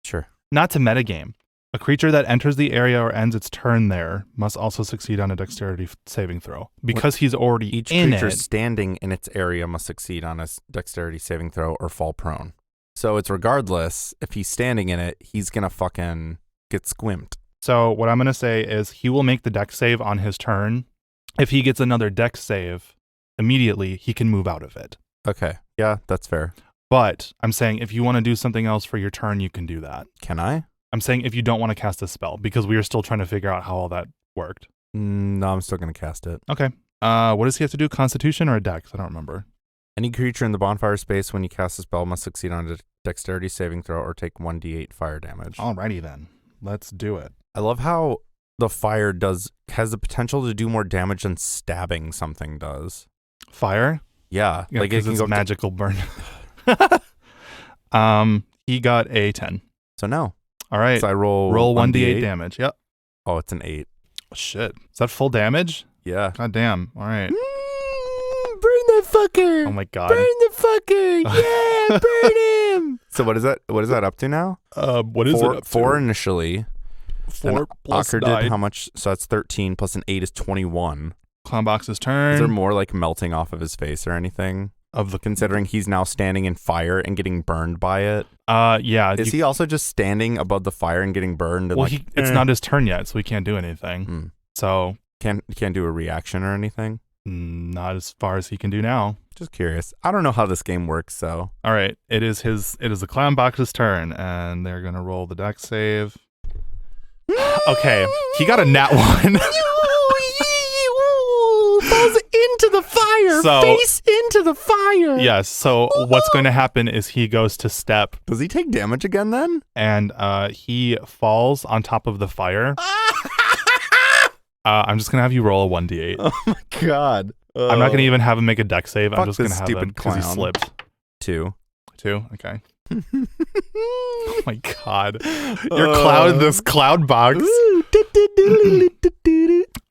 Sure. Not to metagame. A creature that enters the area or ends its turn there must also succeed on a dexterity saving throw. Because he's already Each in creature it. standing in its area must succeed on a dexterity saving throw or fall prone. So it's regardless, if he's standing in it, he's going to fucking get squimped. So what I'm going to say is he will make the dex save on his turn. If he gets another dex save, immediately he can move out of it. Okay. Yeah, that's fair. But I'm saying if you want to do something else for your turn, you can do that. Can I? I'm saying if you don't want to cast a spell, because we are still trying to figure out how all that worked. No, I'm still going to cast it. Okay. What does he have to do? Constitution or a dex? I don't remember. Any creature in the bonfire space when you cast a spell must succeed on a dexterity saving throw or take 1d8 fire damage. Alrighty then. Let's do it. I love how the fire has the potential to do more damage than stabbing something does. Fire? Yeah. Like it can go magical burn. He got a 10. So no. All right. So I roll 1d8 damage. Yep. Oh, it's an 8. Oh, shit. Is that full damage? Yeah. God damn. All right. Burn that fucker. Oh my god. Burn the fucker. Yeah, burn him. So what is that? What is that up to now? What is it up to? 4 initially. 4 plus Ocker 9. did how much? So that's 13 plus an 8 is 21. Clownbox's turn. Is there more like melting off of his face or anything? Considering he's now standing in fire and getting burned by it. Yeah. Is he also just standing above the fire and getting burned? And well, it's not his turn yet, so he can't do anything. Hmm. So Can't do a reaction or anything? not as far as he can do now. Just curious. I don't know how this game works, so. All right. It is the Clownbox's turn, and they're gonna roll the dex save. Okay, he got a nat 1. Falls into the fire. So- Face into the fire. Yes. So what's going to happen is he goes to step, Does he take damage again then? and he falls on top of the fire. I'm just gonna have you roll a 1d8. Oh my god. I'm not gonna even have him make a dex save. I'm Fuck just gonna this have stupid him because he clown. slipped. 2. 2. Okay. Oh my god. Your cloud. This cloud box.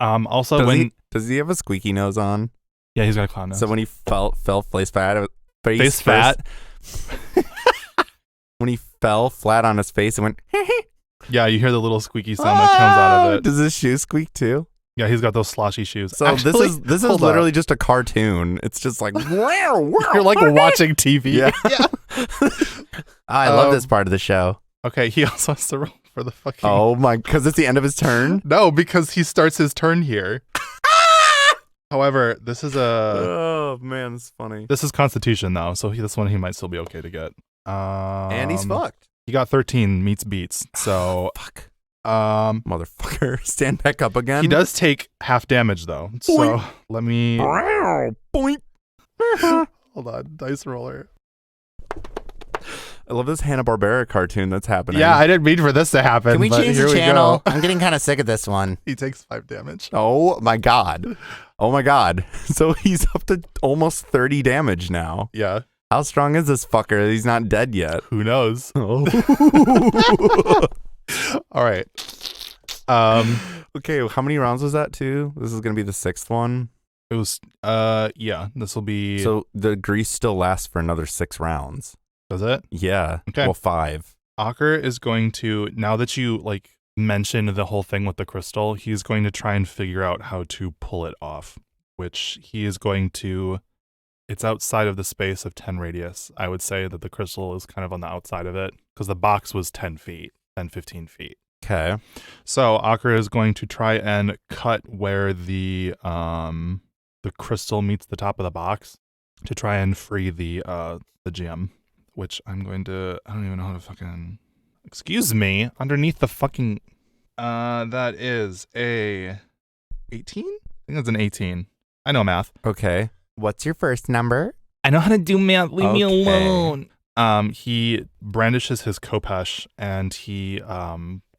Also Does he have a squeaky nose on? yeah, he's got a clown nose. So when he fell face flat, Face fat. when he fell flat on his face, it went. Yeah, you hear the little squeaky sound that comes out of it. Does his shoe squeak too? Yeah, he's got those sloshy shoes. So Actually, this is hold literally up. just a cartoon. It's just like You're like watching TV. Yeah. I love this Um, part of the show. Okay, he also has to roll for the fucking. Oh my! Because it's the end of his turn. No, because he starts his turn here. However, this is Oh man, that's funny. this is Constitution though, so this one he might still be okay to get. And he's fucked. He got 13 meets beats. So Fuck, motherfucker, stand back up again. he does take half damage though. So let me Boink. hold on, dice roller. I love this Hanna-Barbera cartoon that's happening. Yeah, I didn't mean for this to happen. Can we but change here the we channel? go. I'm getting kind of sick of this one. He takes 5 damage. Oh my god. Oh my god. So he's up to almost 30 damage now. Yeah, How strong is this fucker? He's not dead yet. who knows? Oh. All right. Okay, how many rounds was that too? This is gonna be the 6th one. It was yeah. This will be. So the grease still lasts for another 6 rounds. Does it? Yeah. Okay. Well, 5. Ocker is going to, now that you like mentioned the whole thing with the crystal, he's going to try and figure out how to pull it off, which he is going to, it's outside of the space of 10 radius. I would say that the crystal is kind of on the outside of it because the box was 10 feet, 10, 15 feet. Okay. So Akira is going to try and cut where the crystal meets the top of the box to try and free the gem, which I don't even know how to fucking, excuse me, underneath the fucking, that is a 18? I think that's an 18. I know math. Okay. What's your first number? I know how to do math. Leave me Okay. alone. He brandishes his kopesh and he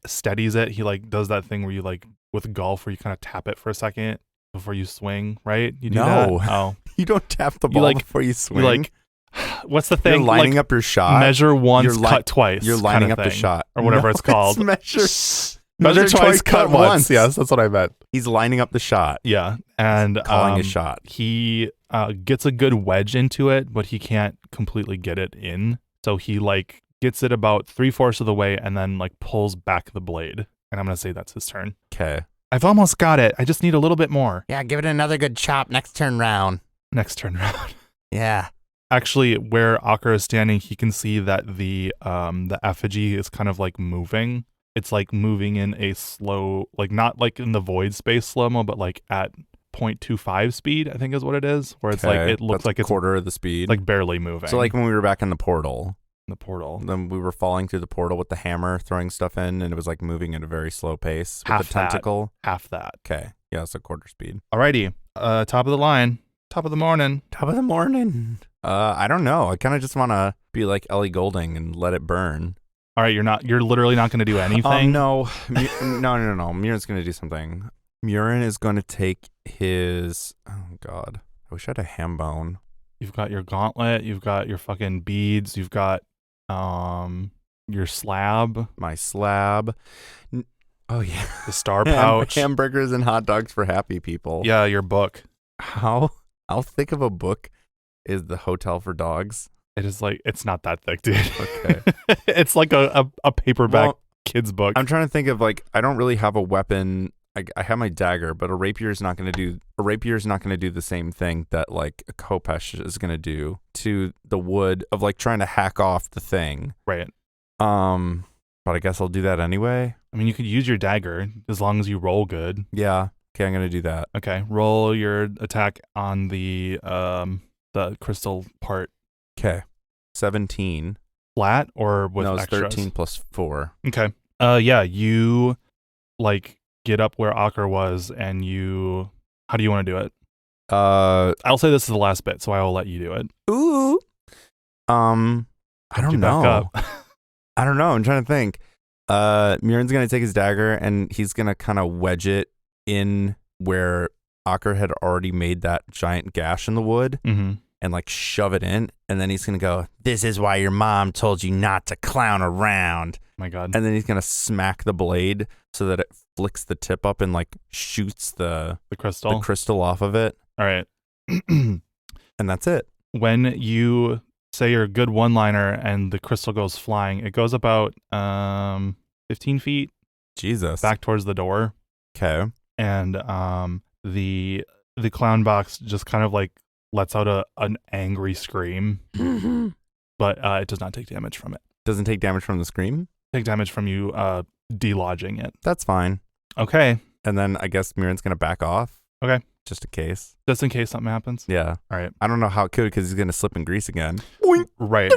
steadies it. He like does that thing where you like with golf where you kind of tap it for a second before you swing, right? You do that? Oh. You don't tap the ball before you swing. You like, what's the thing? You're lining up your shot. Measure once, cut twice. You're lining kind up of the thing, shot. or whatever it's called. Measure twice, cut once. Yes, that's what I meant. He's lining up the shot. Yeah, and calling a shot. He gets a good wedge into it, but he can't completely get it in. So he like gets it about 3/4 of the way, and then like pulls back the blade. And I'm gonna say that's his turn. Okay. I've almost got it. I just need a little bit more. Yeah, give it another good chop next turn round. Next turn round. Yeah. Actually, where Akira is standing, he can see that the effigy is kind of like moving. It's like moving in a slow, like not like in the void space slow-mo, but like at 0.25 speed, I think is what it is. Where it's like, it looks like it's quarter of the speed. like barely moving. So like when we were back in the portal. Then we were falling through the portal with the hammer, throwing stuff in, and it was like moving at a very slow pace with half the tentacle. Half that. Okay. Yeah, so quarter speed. Alrighty. Top of the line. Top of the morning. Top of the morning. I don't know. I kind of just want to be like Ellie Goulding and let it burn. All right, you're literally not going to do anything? No. No. Murin's going to do something. Murin is going to take his, oh God, I wish I had a ham bone. You've got your gauntlet, you've got your fucking beads, you've got your slab. My slab. Oh yeah. The star pouch. Hamburgers and hot dogs for happy people. Yeah, your book. How thick of a book is the Hotel for Dogs? It is like, it's not that thick, dude. Okay. It's like a paperback kid's book. I'm trying to think of like, I don't really have a weapon. I have my dagger, but a rapier is not going to do the same thing that like a kopesh is going to do to the wood of like trying to hack off the thing. Right. But I guess I'll do that anyway. I mean, you could use your dagger as long as you roll good. Yeah. Okay, I'm going to do that. Okay. Roll your attack on the crystal part. Okay. 17. Flat or with no, it's extras? 13 plus 4. Okay. Yeah, you like get up where Akira was and how do you want to do it? I'll say this is the last bit, so I will let you do it. Ooh. I don't know. I don't know. I'm trying to think. Murin's going to take his dagger and he's going to kind of wedge it in where Akira had already made that giant gash in the wood and like shove it in. And then he's going to go, "This is why your mom told you not to clown around." My God. And then he's going to smack the blade so that it flicks the tip up and like shoots the crystal off of it. All right. And that's it. When you say your good one-liner and the crystal goes flying, it goes about 15 feet. Jesus. Back towards the door. Okay. And the clown box just kind of like lets out an angry scream. But it does not take damage from it. Doesn't take damage from the scream? Take damage from you delodging it. That's fine. Okay. And then I guess Murin's going to back off. Okay. Just in case. Just in case something happens? Yeah. All right. I don't know how it could because he's going to slip in grease again. Right.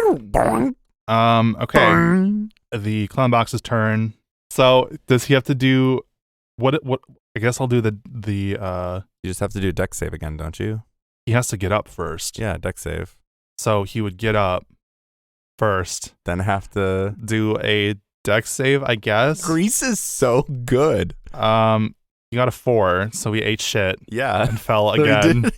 Okay. The clown box's turn. So does he have to do what I guess I'll do the you just have to do a dex save again, don't you? He has to get up first. Yeah, dex save. So he would get up first. Then have to do a dex save, I guess. Grease is so good. He got a 4, so he ate shit. Yeah. And fell again.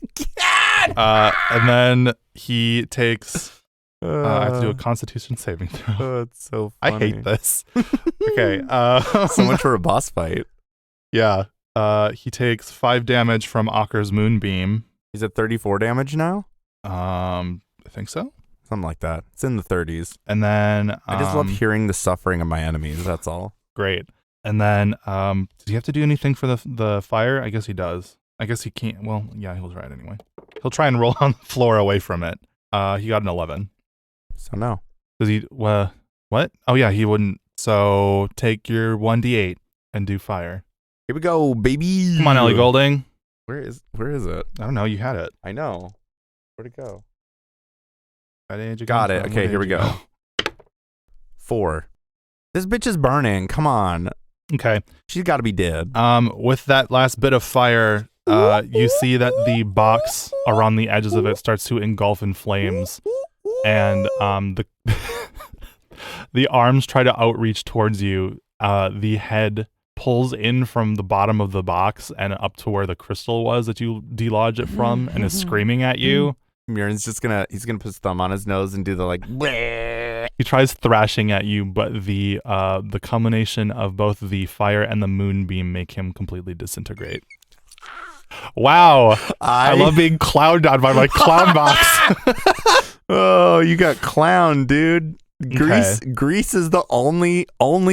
And then he takes I have to do a constitution saving throw. Oh, it's so funny. I hate this. Okay. So much for a boss fight. Yeah. He takes 5 damage from Akira's moonbeam. He's at 34 damage now? I think so. Something like that. It's in the 30s. And then I just love hearing the suffering of my enemies, that's all. Great. And then does he have to do anything for the fire? I guess he does. I guess he can't. Well, yeah, he'll try it anyway. He'll try and roll on the floor away from it. He got an 11. So no. Does he what? Oh yeah, he wouldn't So take your 1d8 and do fire. Here we go, baby. Come on, Ellie Golding. Where is it? I don't know. You had it. I know. Where'd it go? Got it. Okay, here we go. 4. This bitch is burning. Come on. Okay. She's got to be dead. With that last bit of fire, you see that the box around the edges of it starts to engulf in flames, and the the arms try to outreach towards you. The head pulls in from the bottom of the box and up to where the crystal was that you delodged it from, and is screaming at you. Mirren's he's gonna put his thumb on his nose and do the like. Bleh. He tries thrashing at you, but the combination of both the fire and the moonbeam make him completely disintegrate. Wow, I love being clowned on by my clown box. Oh, you got clown, dude. Grease is the only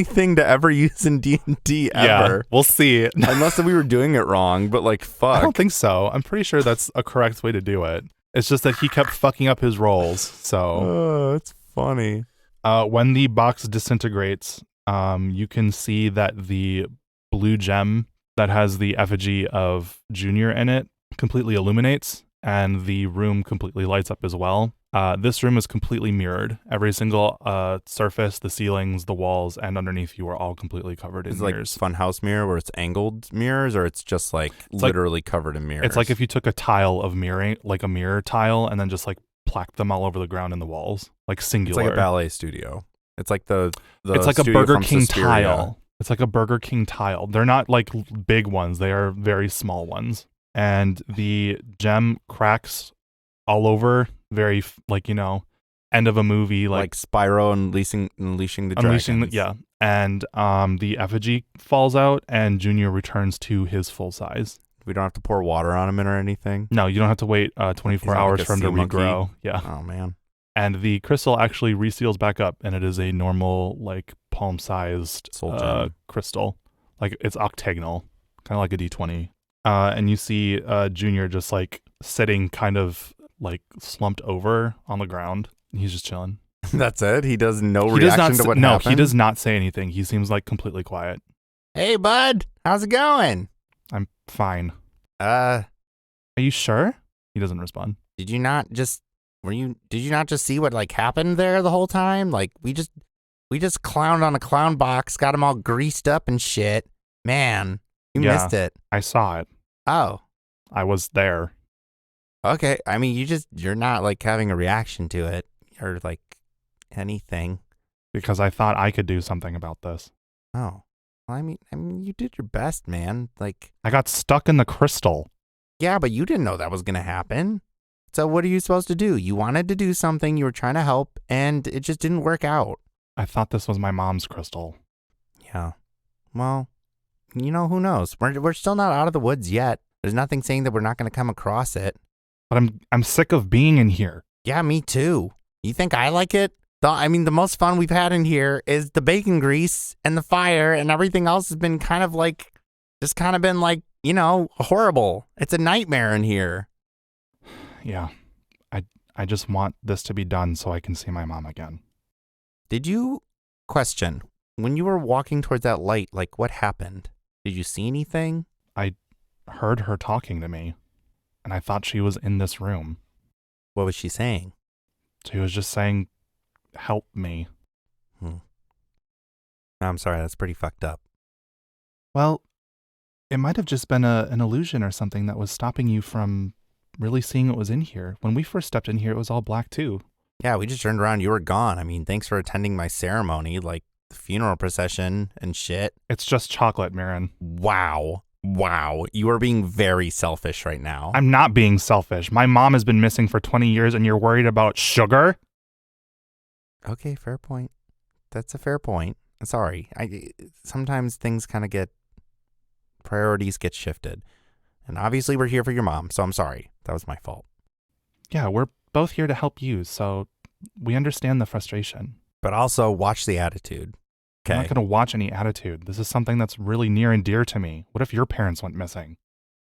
thing to ever use in D&D ever. Yeah, we'll see. Unless we were doing it wrong, but like, fuck. I don't think so. I'm pretty sure that's a correct way to do it. It's just that he kept fucking up his rolls. So, oh, it's funny. When the box disintegrates, you can see that the blue gem that has the effigy of Junior in it completely illuminates, and the room completely lights up as well. This room is completely mirrored. Every single surface, the ceilings, the walls, and underneath you are all completely covered in mirrors. Like Funhouse mirror where it's angled mirrors, or it's just like literally covered in mirrors? It's like if you took a tile of mirroring, like a mirror tile, and then just like plaqued them all over the ground in the walls, like singular. It's like a ballet studio. It's like the it's like a Burger King tile. It's like a Burger King tile. They're not like big ones. They are very small ones. And the gem cracks all over, very like, you know, end of a movie, like Spyro unleashing the dragons. Yeah. And the effigy falls out, and Junior returns to his full size. We don't have to pour water on him or anything. No, you don't have to wait 24 hours like for him to regrow. Monkey. Yeah. Oh man. And the crystal actually reseals back up, and it is a normal, like, palm-sized crystal. Like, it's octagonal, kind of like a D20. And you see Junior just, like, sitting kind of, like, slumped over on the ground. He's just chilling. That's it? He does no reaction to what happened? No, he does not say anything. He seems, like, completely quiet. Hey, bud. How's it going? I'm fine. Are you sure? He doesn't respond. Did you not just see what like happened there the whole time? Like we just clowned on a clown box, got him all greased up and shit. Man, you missed it. I saw it. Oh. I was there. Okay. I mean, you're not like having a reaction to it or like anything. Because I thought I could do something about this. Oh. Well, I mean, you did your best, man. Like I got stuck in the crystal. Yeah, but you didn't know that was going to happen. So what are you supposed to do? You wanted to do something, you were trying to help, and it just didn't work out. I thought this was my mom's crystal. Yeah. Well, you know, who knows? We're still not out of the woods yet. There's nothing saying that we're not going to come across it. But I'm sick of being in here. Yeah, me too. You think I like it? The most fun we've had in here is the bacon grease and the fire, and everything else has been kind of like, just kind of been like, you know, horrible. It's a nightmare in here. Yeah. I just want this to be done so I can see my mom again. Did you question when you were walking towards that light, like what happened? Did you see anything? I heard her talking to me, and I thought she was in this room. What was she saying? She was just saying, help me. I'm sorry, that's pretty fucked up. Well, it might have just been an illusion or something that was stopping you from really seeing what was in here. When we first stepped in here, it was all black too. Yeah, we just turned around. You were gone. I mean, thanks for attending my ceremony, like the funeral procession and shit. It's just chocolate, Mirren. Wow. You are being very selfish right now. I'm not being selfish. My mom has been missing for 20 years and you're worried about sugar? Okay, fair point. That's a fair point. Sorry. Sometimes things kind of priorities get shifted. And obviously we're here for your mom, so I'm sorry. That was my fault. Yeah, we're both here to help you, so we understand the frustration. But also watch the attitude. Okay. I'm not going to watch any attitude. This is something that's really near and dear to me. What if your parents went missing?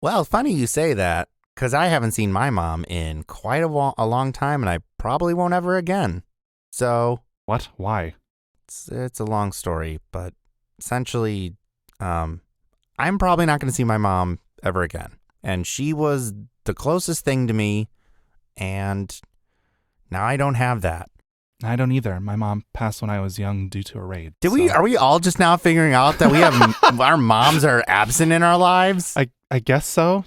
Well, funny you say that, because I haven't seen my mom in quite a long time, and I probably won't ever again. So... What? Why? It's a long story, but essentially, I'm probably not going to see my mom ever again. And she was the closest thing to me, and now I don't have that. I don't either. My mom passed when I was young due to a raid. Are we all just now figuring out that we have our moms are absent in our lives? I guess so.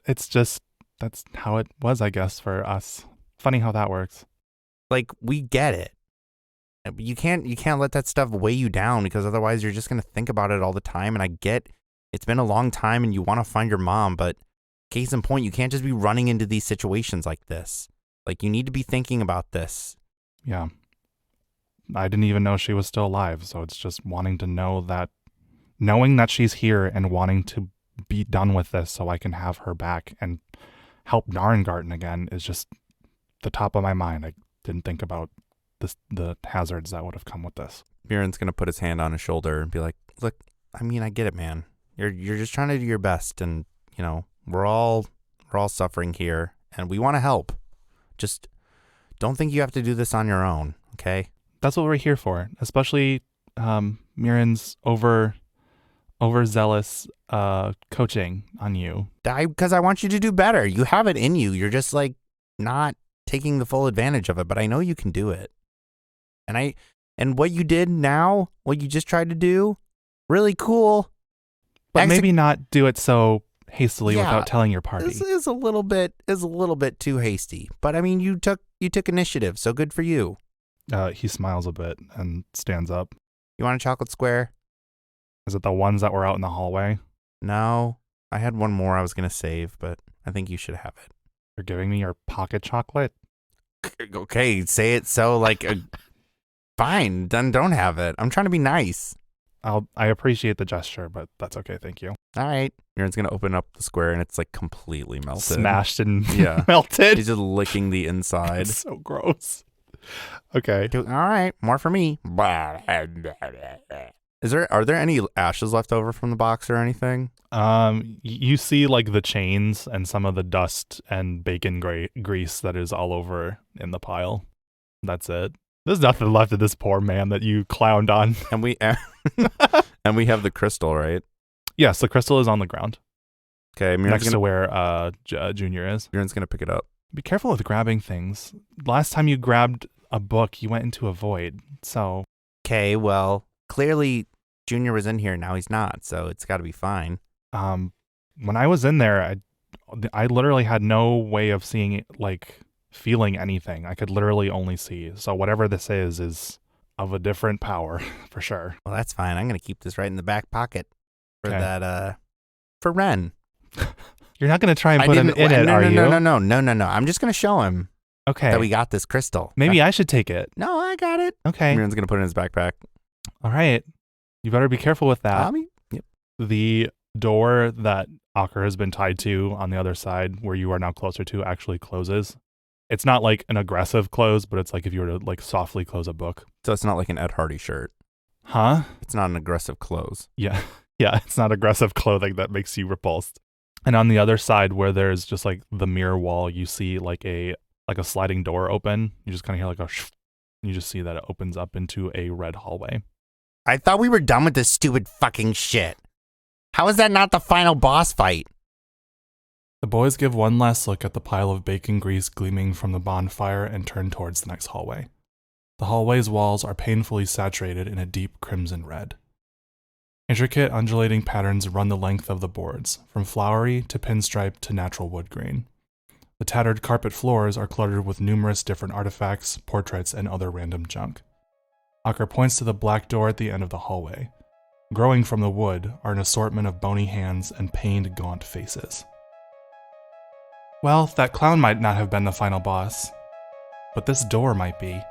It's just, that's how it was, I guess, for us. Funny how that works. Like, we get it. You can't let that stuff weigh you down, because otherwise you're just going to think about it all the time. And I get it's been a long time and you want to find your mom, but case in point, you can't just be running into these situations like this. Like, you need to be thinking about this. Yeah. I didn't even know she was still alive, so it's just wanting to know that, knowing that she's here and wanting to be done with this so I can have her back and help Narringarten again is just the top of my mind. I didn't think about the hazards that would have come with this. Mirren's going to put his hand on his shoulder and be like, look, I mean, I get it, man. You're just trying to do your best, and, you know, we're all suffering here, and we want to help. Just don't think you have to do this on your own, okay? That's what we're here for, especially Mirren's overzealous coaching on you. Because I want you to do better. You have it in you. You're just, like, not taking the full advantage of it, but I know you can do it. And what you did now, what you just tried to do, really cool. But maybe not do it so hastily without telling your party. This is a little bit too hasty. But I mean, you took initiative, so good for you. He smiles a bit and stands up. You want a chocolate square? Is it the ones that were out in the hallway? No, I had one more I was gonna save, but I think you should have it. You're giving me your pocket chocolate? Okay, say it so like fine, then don't have it. I'm trying to be nice. I appreciate the gesture, but that's okay, thank you. All right. Mirren's going to open up the square, and it's like completely melted. Smashed and melted. He's just licking the inside. It's so gross. Okay. All right, more for me. Are there any ashes left over from the box or anything? You see like the chains and some of the dust and bacon grease that is all over in the pile. That's it. There's nothing left of this poor man that you clowned on. And we have the crystal, right? Yes, the crystal is on the ground. Okay, next to where Junior is. Mirren's gonna pick it up. Be careful with grabbing things. Last time you grabbed a book, you went into a void. So. Okay, well, clearly Junior was in here. Now he's not, so it's got to be fine. When I was in there, I literally had no way of seeing it, like feeling anything. I could literally only see. So whatever this is of a different power for sure. Well, that's fine. I'm gonna keep this right in the back pocket for that. For Ren. You're not gonna try and put him in it, are you? No. I'm just gonna show him. Okay. That we got this crystal. Maybe I should take it. No, I got it. Okay. Mirren's gonna put it in his backpack. All right. You better be careful with that. Yep. The door that Ocker has been tied to on the other side, where you are now closer to, actually closes. It's not like an aggressive close, but it's like if you were to like softly close a book. So it's not like an Ed Hardy shirt. Huh? It's not an aggressive close. Yeah. Yeah, it's not aggressive clothing that makes you repulsed. And on the other side, where there's just like the mirror wall, you see like a sliding door open. You just kind of hear like a shh. You just see that it opens up into a red hallway. I thought we were done with this stupid fucking shit. How is that not the final boss fight? The boys give one last look at the pile of bacon grease gleaming from the bonfire and turn towards the next hallway. The hallway's walls are painfully saturated in a deep crimson red. Intricate undulating patterns run the length of the boards, from flowery to pinstripe to natural wood grain. The tattered carpet floors are cluttered with numerous different artifacts, portraits, and other random junk. Ocker points to the black door at the end of the hallway. Growing from the wood are an assortment of bony hands and pained, gaunt faces. Well, that clown might not have been the final boss, but this door might be.